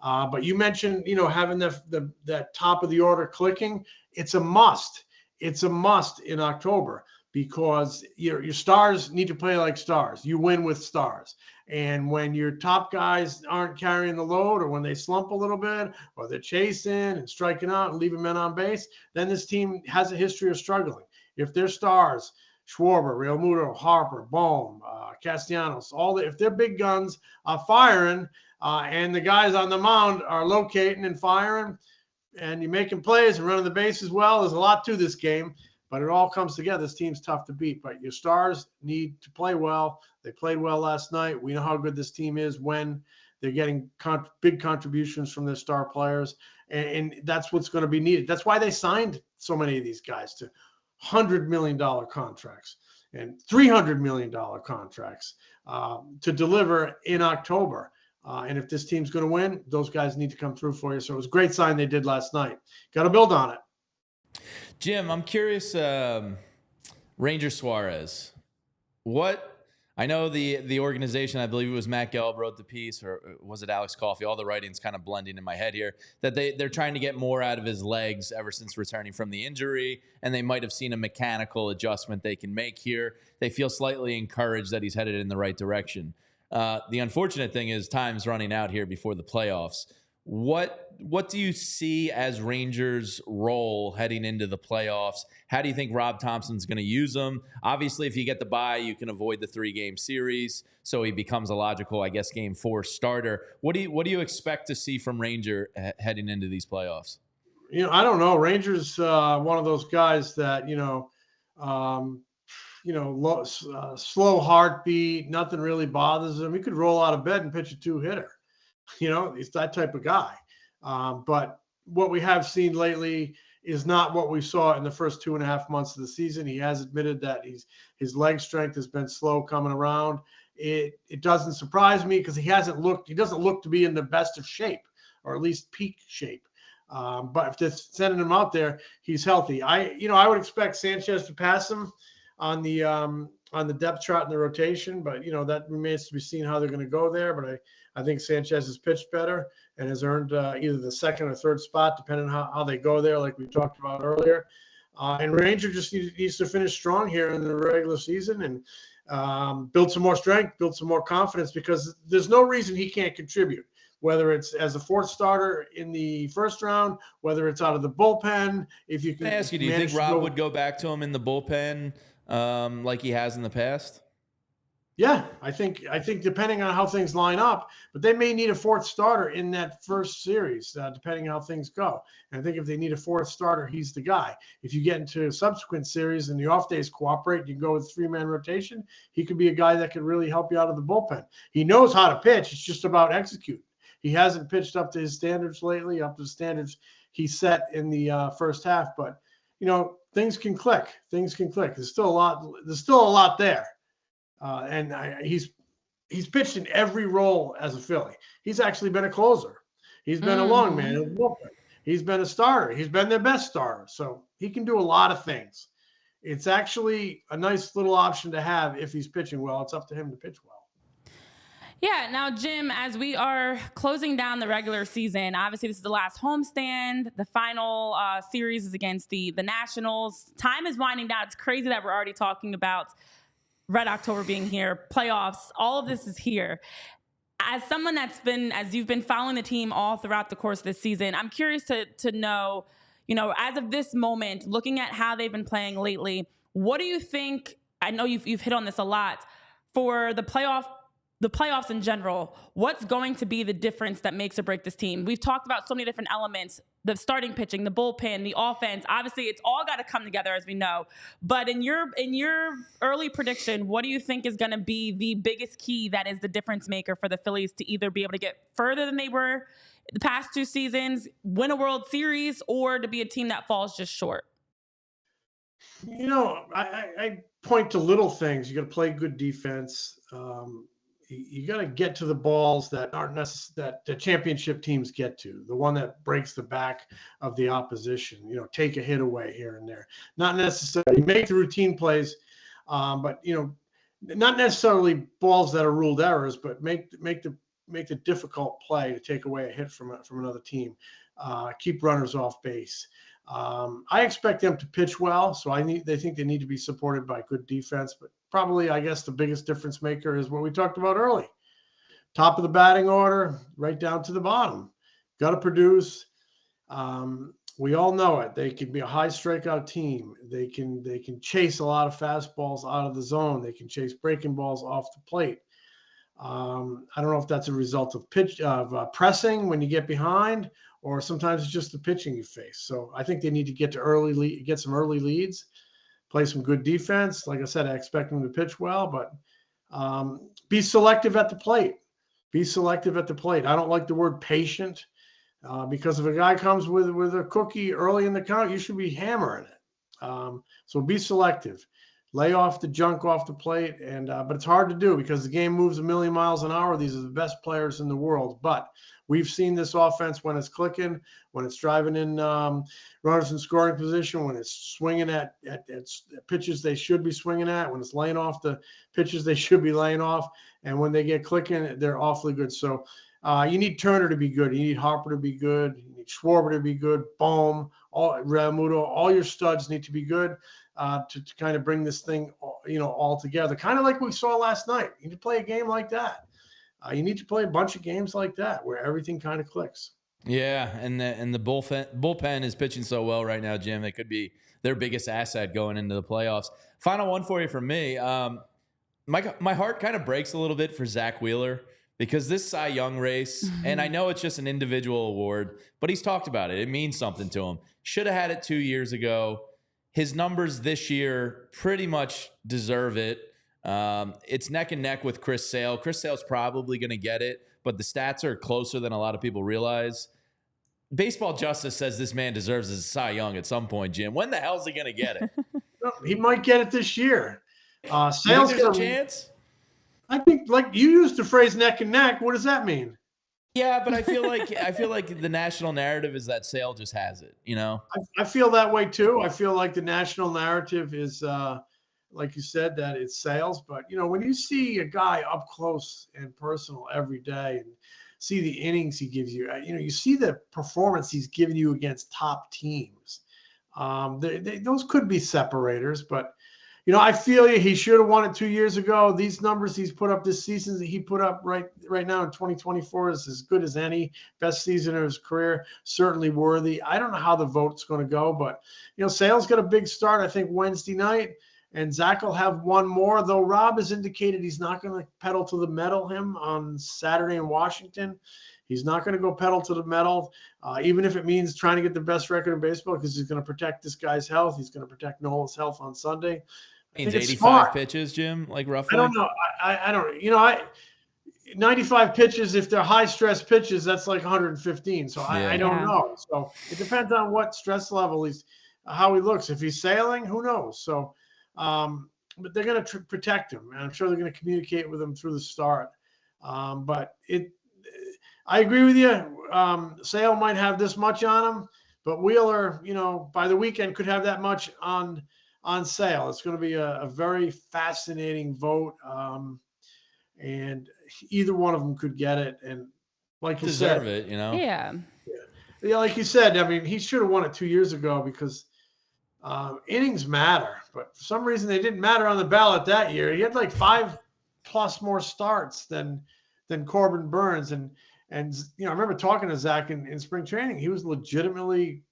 But you mentioned, having that top of the order clicking. It's a must. It's a must in October because your stars need to play like stars. You win with stars. And when your top guys aren't carrying the load, or when they slump a little bit, or they're chasing and striking out and leaving men on base, then this team has a history of struggling. If their stars, Schwarber, Realmuto, Harper, Bohm, Castellanos, if their big guns are firing, and the guys on the mound are locating and firing, and you're making plays and running the bases well, there's a lot to this game, but it all comes together. This team's tough to beat, but your stars need to play well. They played well last night. We know how good this team is when they're getting big contributions from their star players, and that's what's going to be needed. That's why they signed so many of these guys to $100 million contracts and $300 million contracts to deliver in October. And if this team's going to win, those guys need to come through for you. So it was a great sign they did last night. Got to build on it. Jim, I'm curious, Ranger Suarez, I know the organization, I believe it was Matt Gelb wrote the piece, or was it Alex Coffey? All the writing's kind of blending in my head here, that they're trying to get more out of his legs ever since returning from the injury, and they might have seen a mechanical adjustment they can make here. They feel slightly encouraged that he's headed in the right direction. The unfortunate thing is time's running out here before the playoffs. What do you see as Rangers' role heading into the playoffs? How do you think Rob Thompson's going to use them? Obviously, if you get the bye, you can avoid the 3-game series, so he becomes a logical, I guess, Game 4 starter. What do you expect to see from Ranger heading into these playoffs? I don't know. Rangers, one of those guys that slow heartbeat, nothing really bothers him. He could roll out of bed and pitch a 2-hitter. He's that type of guy. But what we have seen lately is not what we saw in the first 2.5 months of the season. He has admitted that his leg strength has been slow coming around. it doesn't surprise me because he doesn't look to be in the best of shape, or at least peak shape. But if they're sending him out there, he's healthy. I would expect Sanchez to pass him on the depth chart in the rotation, but that remains to be seen how they're going to go there. But I think Sanchez has pitched better and has earned either the second or third spot, depending on how they go there, like we talked about earlier. And Ranger just needs to finish strong here in the regular season and build some more strength, build some more confidence, because there's no reason he can't contribute, whether it's as a fourth starter in the first round, whether it's out of the bullpen. If you can ask you, do you think Rob would go back to him in the bullpen like he has in the past? Yeah, I think depending on how things line up, but they may need a fourth starter in that first series, depending on how things go. And I think if they need a fourth starter, he's the guy. If you get into a subsequent series and the off days cooperate, you can go with 3-man rotation. He could be a guy that could really help you out of the bullpen. He knows how to pitch. It's just about executing. He hasn't pitched up to his standards lately, up to the standards he set in the first half. But things can click. Things can click. There's still a lot there. And he's pitched in every role as a Philly. He's actually been a closer. He's been a long man in the bullpen. He's been a starter. He's been their best starter. So he can do a lot of things. It's actually a nice little option to have if he's pitching well. It's up to him to pitch well. Yeah. Now, Jim, as we are closing down the regular season, obviously this is the last homestand. The final series is against the Nationals. Time is winding down. It's crazy that we're already talking about Red October being here, playoffs, all of this is here. As someone as you've been following the team all throughout the course of this season, I'm curious to know, as of this moment, looking at how they've been playing lately, what do you think, I know you've hit on this a lot, for the playoffs in general, what's going to be the difference that makes or break this team? We've talked about so many different elements, the starting pitching, the bullpen, the offense. Obviously, it's all got to come together, as we know. But in your early prediction, what do you think is going to be the biggest key that is the difference maker for the Phillies to either be able to get further than they were the past 2 seasons, win a World Series, or to be a team that falls just short? I point to little things. You got to play good defense. You got to get to the balls that aren't that the championship teams get to, the one that breaks the back of the opposition, take a hit away here and there. Not necessarily make the routine plays, but, not necessarily balls that are ruled errors, but make the difficult play to take away a hit from another team. Keep runners off base. I expect them to pitch well, so they think they need to be supported by good defense. But probably, I guess, the biggest difference maker is what we talked about early. Top of the batting order, right down to the bottom. Got to produce. We all know it. They can be a high strikeout team. They can chase a lot of fastballs out of the zone. They can chase breaking balls off the plate. I don't know if that's a result of pressing when you get behind, or sometimes it's just the pitching you face. So I think they need to get some early leads, play some good defense. Like I said, I expect them to pitch well, but be selective at the plate. Be selective at the plate. I don't like the word patient because if a guy comes with a cookie early in the count, you should be hammering it. So be selective. Lay off the junk off the plate, but it's hard to do because the game moves a million miles an hour. These are the best players in the world, but we've seen this offense when it's clicking, when it's driving in runners in scoring position, when it's swinging at pitches they should be swinging at, when it's laying off the pitches they should be laying off, and when they get clicking, they're awfully good. So you need Turner to be good. You need Harper to be good. You need Schwarber to be good. Bohm, Realmuto, all your studs need to be good. To kind of bring this thing, all together, kind of like we saw last night. You need to play a game like that. You need to play a bunch of games like that where everything kind of clicks. Yeah, and the bullpen is pitching so well right now, Jim. It could be their biggest asset going into the playoffs. Final one for you from me. My heart kind of breaks a little bit for Zach Wheeler because this Cy Young race, and I know it's just an individual award, but he's talked about it. It means something to him. Should have had it 2 years ago. His numbers this year pretty much deserve it. It's neck and neck with Chris Sale. Chris Sale's probably going to get it, but the stats are closer than a lot of people realize. Baseball Justice says this man deserves his Cy Young at some point, Jim. When the hell is he going to get it? He might get it this year. Sale's got a chance. I think, like you used the phrase neck and neck. What does that mean? Yeah, but I feel like the national narrative is that Sale just has it, you know? I feel that way too. I feel like the national narrative is, like you said, that it's Sales. But, when you see a guy up close and personal every day and see the innings he gives you, you see the performance he's given you against top teams. Those could be separators, but I feel you. He should have won it 2 years ago. These numbers he's put up this season that he put up right now in 2024 is as good as any. Best season of his career, certainly worthy. I don't know how the vote's going to go, but Sale's got a big start, I think, Wednesday night, and Zach will have one more. Though Rob has indicated he's not going to pedal to the metal him on Saturday in Washington. He's not going to go pedal to the metal, even if it means trying to get the best record in baseball, because he's going to protect this guy's health. He's going to protect Nola's health on Sunday. Means 85 pitches, Jim, like roughly. I don't know. I don't. 95 pitches. If they're high stress pitches, that's like 115. So I don't know. So it depends on what stress level how he looks. If he's sailing, who knows? So, but they're going to protect him, and I'm sure they're going to communicate with him through the start. But I agree with you. Sale might have this much on him, but Wheeler, by the weekend could have that much on Sale. It's going to be a very fascinating vote, and either one of them could get it. And like you said, deserve it, Yeah, like you said, I mean, he should have won it 2 years ago because innings matter. But for some reason, they didn't matter on the ballot that year. He had like 5+ more starts than Corbin Burns, and I remember talking to Zach in spring training. He was legitimately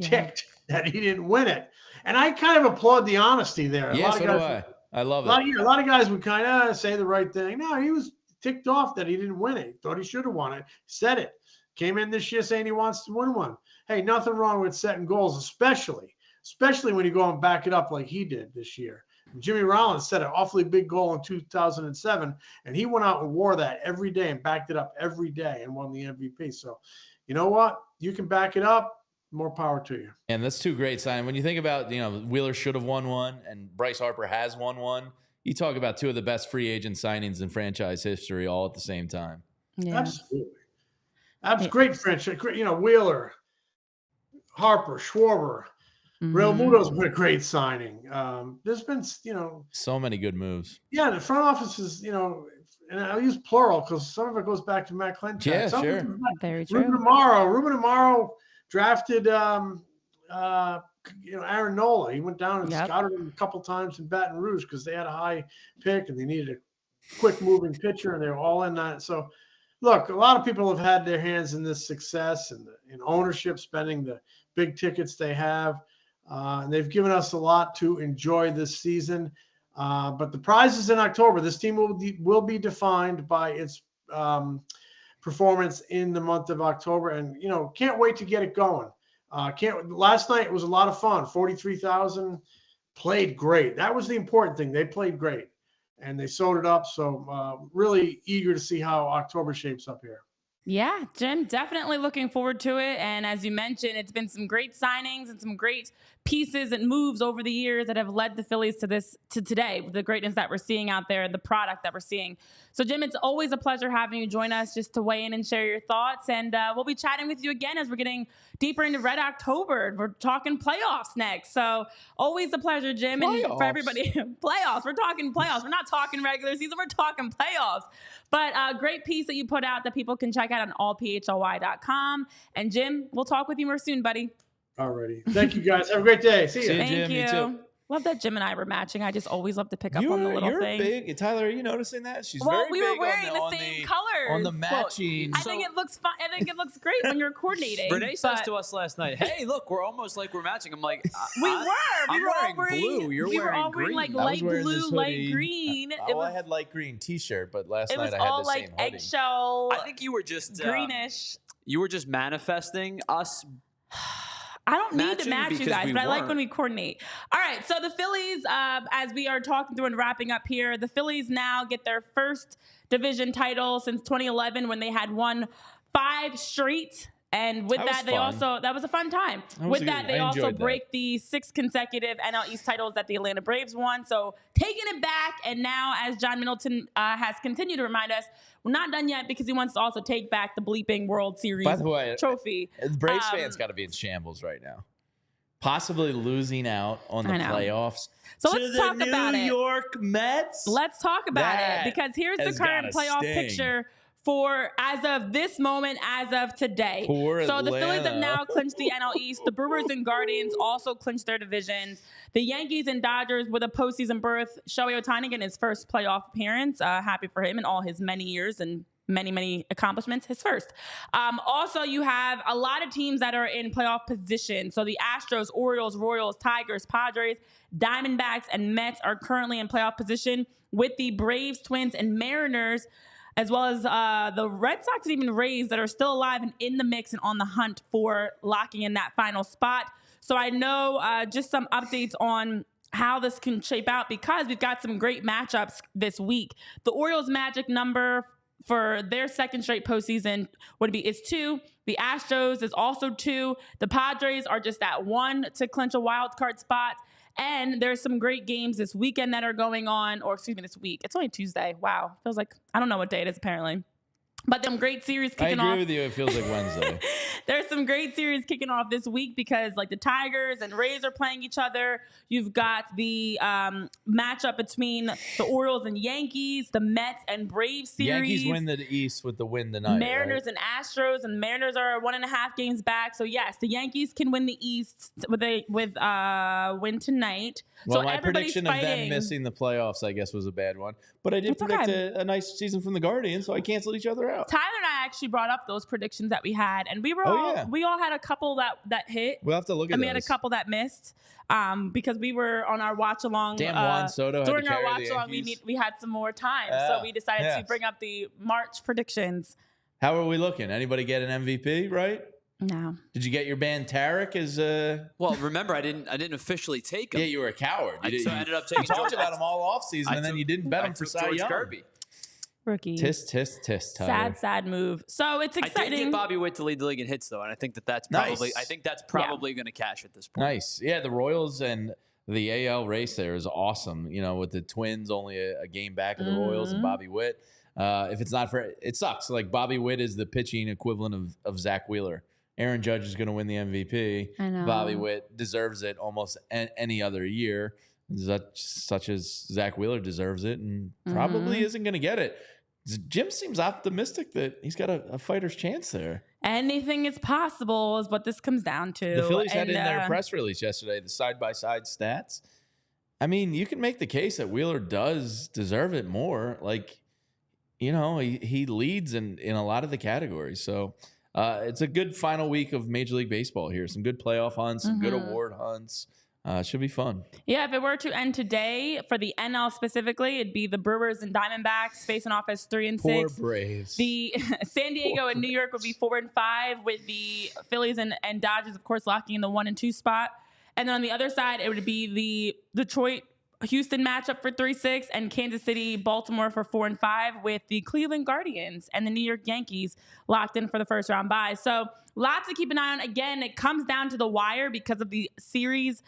ticked that he didn't win it. And I kind of applaud the honesty there. Yeah, so do I. I love it. A lot of guys would kind of say the right thing. No, he was ticked off that he didn't win it. He thought he should have won it. Said it. Came in this year saying he wants to win one. Hey, nothing wrong with setting goals, especially when you go and back it up like he did this year. Jimmy Rollins set an awfully big goal in 2007, and he went out and wore that every day and backed it up every day and won the MVP. So, you know what? You can back it up. More power to you. And that's two great signs. When you think about, Wheeler should have won one and Bryce Harper has won one, you talk about two of the best free agent signings in franchise history all at the same time. Yeah. Absolutely. Great franchise. Wheeler, Harper, Schwarber. Real Muto's been a great signing. There's been, so many good moves. Yeah, the front office is, and I'll use plural because some of it goes back to Matt Clinch. Yeah, sure. Very true. Ruben Amaro drafted, Aaron Nola. He went down and scouted him a couple times in Baton Rouge because they had a high pick and they needed a quick moving pitcher, and they were all in that. So, look, a lot of people have had their hands in this success and in ownership, spending the big tickets they have. And they've given us a lot to enjoy this season. But the prize is in October. This team will be defined by its performance in the month of October. And, can't wait to get it going. Last night was a lot of fun. 43,000 played great. That was the important thing. They played great. And they sewed it up. So really eager to see how October shapes up here. Yeah, Jim, definitely looking forward to it. And as you mentioned, it's been some great signings and some great pieces and moves over the years that have led the Phillies to today, the greatness that we're seeing out there, the product that we're seeing. So, Jim, it's always a pleasure having you join us just to weigh in and share your thoughts. And we'll be chatting with you again as we're getting deeper into Red October. We're talking playoffs next. So always a pleasure, Jim. And for everybody, playoffs. We're talking playoffs. We're not talking regular season. We're talking playoffs. But a great piece that you put out that people can check out on allphly.com. And Jim, we'll talk with you more soon, buddy. Alrighty. Thank you, guys. Have a great day. See you. Thank Jim. you. You too. Love that Jim and I were matching. I just always love to pick up on the little things. You're big. Tyler, are you noticing that? She's well, very we were big wearing the same colors. On the matching. I think it looks fun. I think it looks great when you're coordinating. Renee says to us last night, "Hey, look, we're almost like we're matching." I'm like, we were wearing blue. You're we were wearing all wearing green. like I light was wearing this blue, light hoodie. green. I had light green T-shirt, but last night I had the same hoodie. It was all like eggshell. I think you were just greenish. You were just manifesting us. I don't need to match you guys, but I like weren't. when we coordinate. All right, so the Phillies, as we are talking through and wrapping up here, the Phillies now get their first division title since 2011 when they had won 5 straight And with that, they also, that was a fun time. With that, they also break the 6 consecutive NL East titles that the Atlanta Braves won. So taking it back. And now, as John Middleton has continued to remind us, we're not done yet because he wants to also take back the bleeping World Series trophy. The Braves fans got to be in shambles right now. Possibly losing out on the playoffs. So let's talk about it. New York Mets? Let's talk about it because here's the current playoff picture for as of this moment, as of today. So the Phillies have now clinched the NL East. The Brewers and Guardians also clinched their divisions. The Yankees and Dodgers with a postseason berth. Shohei Ohtani in his first playoff appearance. Happy for him in all his many years and many accomplishments. His first. Also, you have a lot of teams that are in playoff position. So the Astros, Orioles, Royals, Tigers, Padres, Diamondbacks, and Mets are currently in playoff position with the Braves, Twins, and Mariners, as well as the Red Sox and even Rays that are still alive and in the mix and on the hunt for locking in that final spot. So I know just some updates on how this can shape out because we've got some great matchups this week. The Orioles' magic number for their second straight postseason is 2. The Astros is also 2. The Padres are just at 1 to clinch a wild card spot. And there's some great games this weekend that are going on, or excuse me, this week. It's only Tuesday. Wow. Feels like, I don't know what day it is apparently. But them great series kicking off. I agree with you. It feels like Wednesday. There's some great series kicking off this week because like the Tigers and Rays are playing each other. You've got the matchup between the Orioles and Yankees, the Mets and Braves series. Yankees win the East with the win tonight. Mariners and Astros, and Mariners are 1.5 games back. So yes, the Yankees can win the East with win tonight. Well, so my prediction of them missing the playoffs, I guess, was a bad one. But I did predict a nice season from the Guardians, so I canceled each other out. Tyler and I actually brought up those predictions that we had, and we were we all had a couple that hit. We'll have to look at we had a couple that missed because we were on our watch along. Damn, Juan Soto during our watch along, we had some more time, so we decided to bring up the March predictions. How are we looking? Anybody get an MVP, right? No. Did you get your band Tarek as Well, remember I didn't officially take him. Yeah, you were a coward. So I ended up taking. You talked about him all off season, and then you didn't bet him for Cy Young. Kirby. Rookie. Tisk, Tyler. Sad move. So it's exciting. I did get Bobby Witt to lead the league in hits, though, and I think that's probably going to cash at this point. Nice. Yeah, the Royals and the AL race there is awesome. You know, with the Twins only a game back of the Royals and Bobby Witt. If it's not for it sucks. Like Bobby Witt is the pitching equivalent of Zach Wheeler. Aaron Judge is going to win the MVP. I know. Bobby Witt deserves it almost any other year, such as Zach Wheeler deserves it and probably isn't going to get it. Jim seems optimistic that he's got a fighter's chance there. Anything is possible is what this comes down to. The Phillies had in their press release yesterday the side-by-side stats. I mean, you can make the case that Wheeler does deserve it more. Like, you know, he leads in a lot of the categories. So it's a good final week of Major League Baseball here. Some good playoff hunts, some good award hunts. It should be fun. Yeah, if it were to end today, for the NL specifically, it'd be the Brewers and Diamondbacks facing off as 3 and 6. Poor Braves. The San Diego and New York would be 4 and 5, with the Phillies and Dodgers, of course, locking in the 1 and 2 spot. And then on the other side, it would be the Detroit Houston matchup for 3-6 and Kansas City, Baltimore for 4 and 5, with the Cleveland Guardians and the New York Yankees locked in for the first round bye. So lots to keep an eye on. Again, it comes down to the wire because of the series.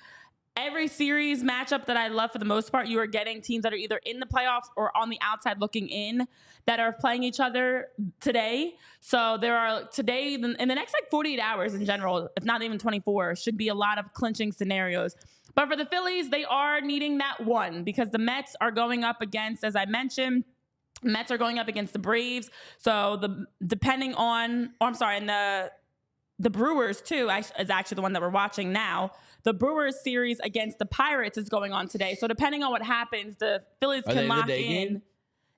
Every series matchup that I love for the most part, you are getting teams that are either in the playoffs or on the outside looking in that are playing each other today. So there are today, in the next 48 hours in general, if not even 24, should be a lot of clinching scenarios. But for the Phillies, they are needing that one because the Mets are going up against, as I mentioned, Mets are going up against the Braves. So the Brewers too is actually the one that we're watching now. The Brewers series against the Pirates is going on today. So depending on what happens, the Phillies can lock in. Game?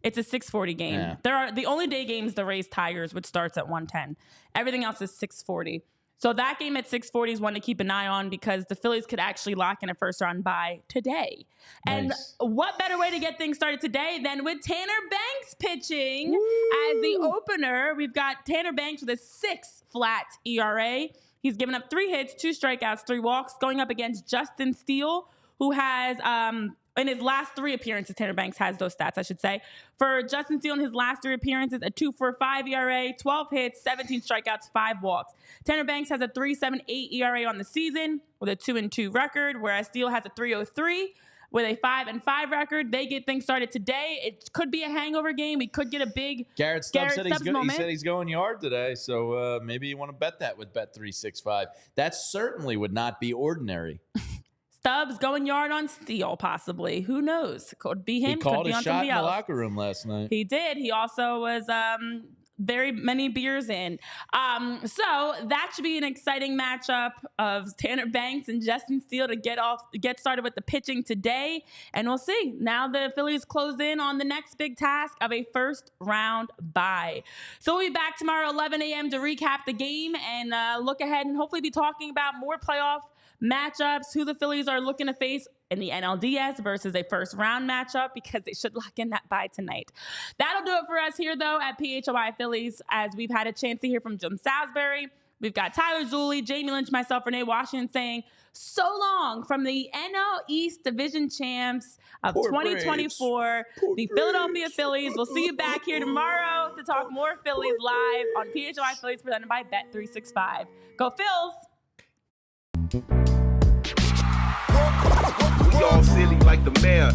It's a 6:40 game. Yeah. There are the only day games the Rays Tigers, which starts at 1:10. Everything else is 6:40. So that game at 6:40 is one to keep an eye on because the Phillies could actually lock in a first round bye today. Nice. And what better way to get things started today than with Tanner Banks pitching as the opener? We've got Tanner Banks with a 6 flat ERA. He's given up 3 hits, 2 strikeouts, 3 walks, going up against Justin Steele, who has in his last 3 appearances, Tanner Banks has those stats, I should say. For Justin Steele in his last 3 appearances, a 2.45 ERA, 12 hits, 17 strikeouts, 5 walks. Tanner Banks has a 3.78 ERA on the season with a 2-2 record, whereas Steele has a 3.03 with a 5-5 record. They get things started today. It could be a hangover game. We could get a big Garrett Stubbs said moment. He said he's going yard today, so maybe you want to bet that with Bet365. That certainly would not be ordinary. Stubbs going yard on Steele, possibly. Who knows? Could be him. He called could be a on shot in the else. locker room last night. He did. He also was very many beers in. So that should be an exciting matchup of Tanner Banks and Justin Steele to get started with the pitching today. And we'll see. Now the Phillies close in on the next big task of a first round bye. So we'll be back tomorrow 11 a.m. to recap the game and look ahead and hopefully be talking about more playoff matchups, who the Phillies are looking to face in the NLDS versus a first round matchup, because they should lock in that bye tonight. That'll do it for us here, though, at PHLY Phillies, as we've had a chance to hear from Jim Salisbury. We've got Tyler Zulli, Jamie Lynch, myself, Renee Washington saying so long from the NL East Division champs of 2024, the Philadelphia Phillies. We'll see you back here tomorrow to talk more Phillies live on PHLY Phillies presented by Bet365. Go Phils! We all silly like the mayor.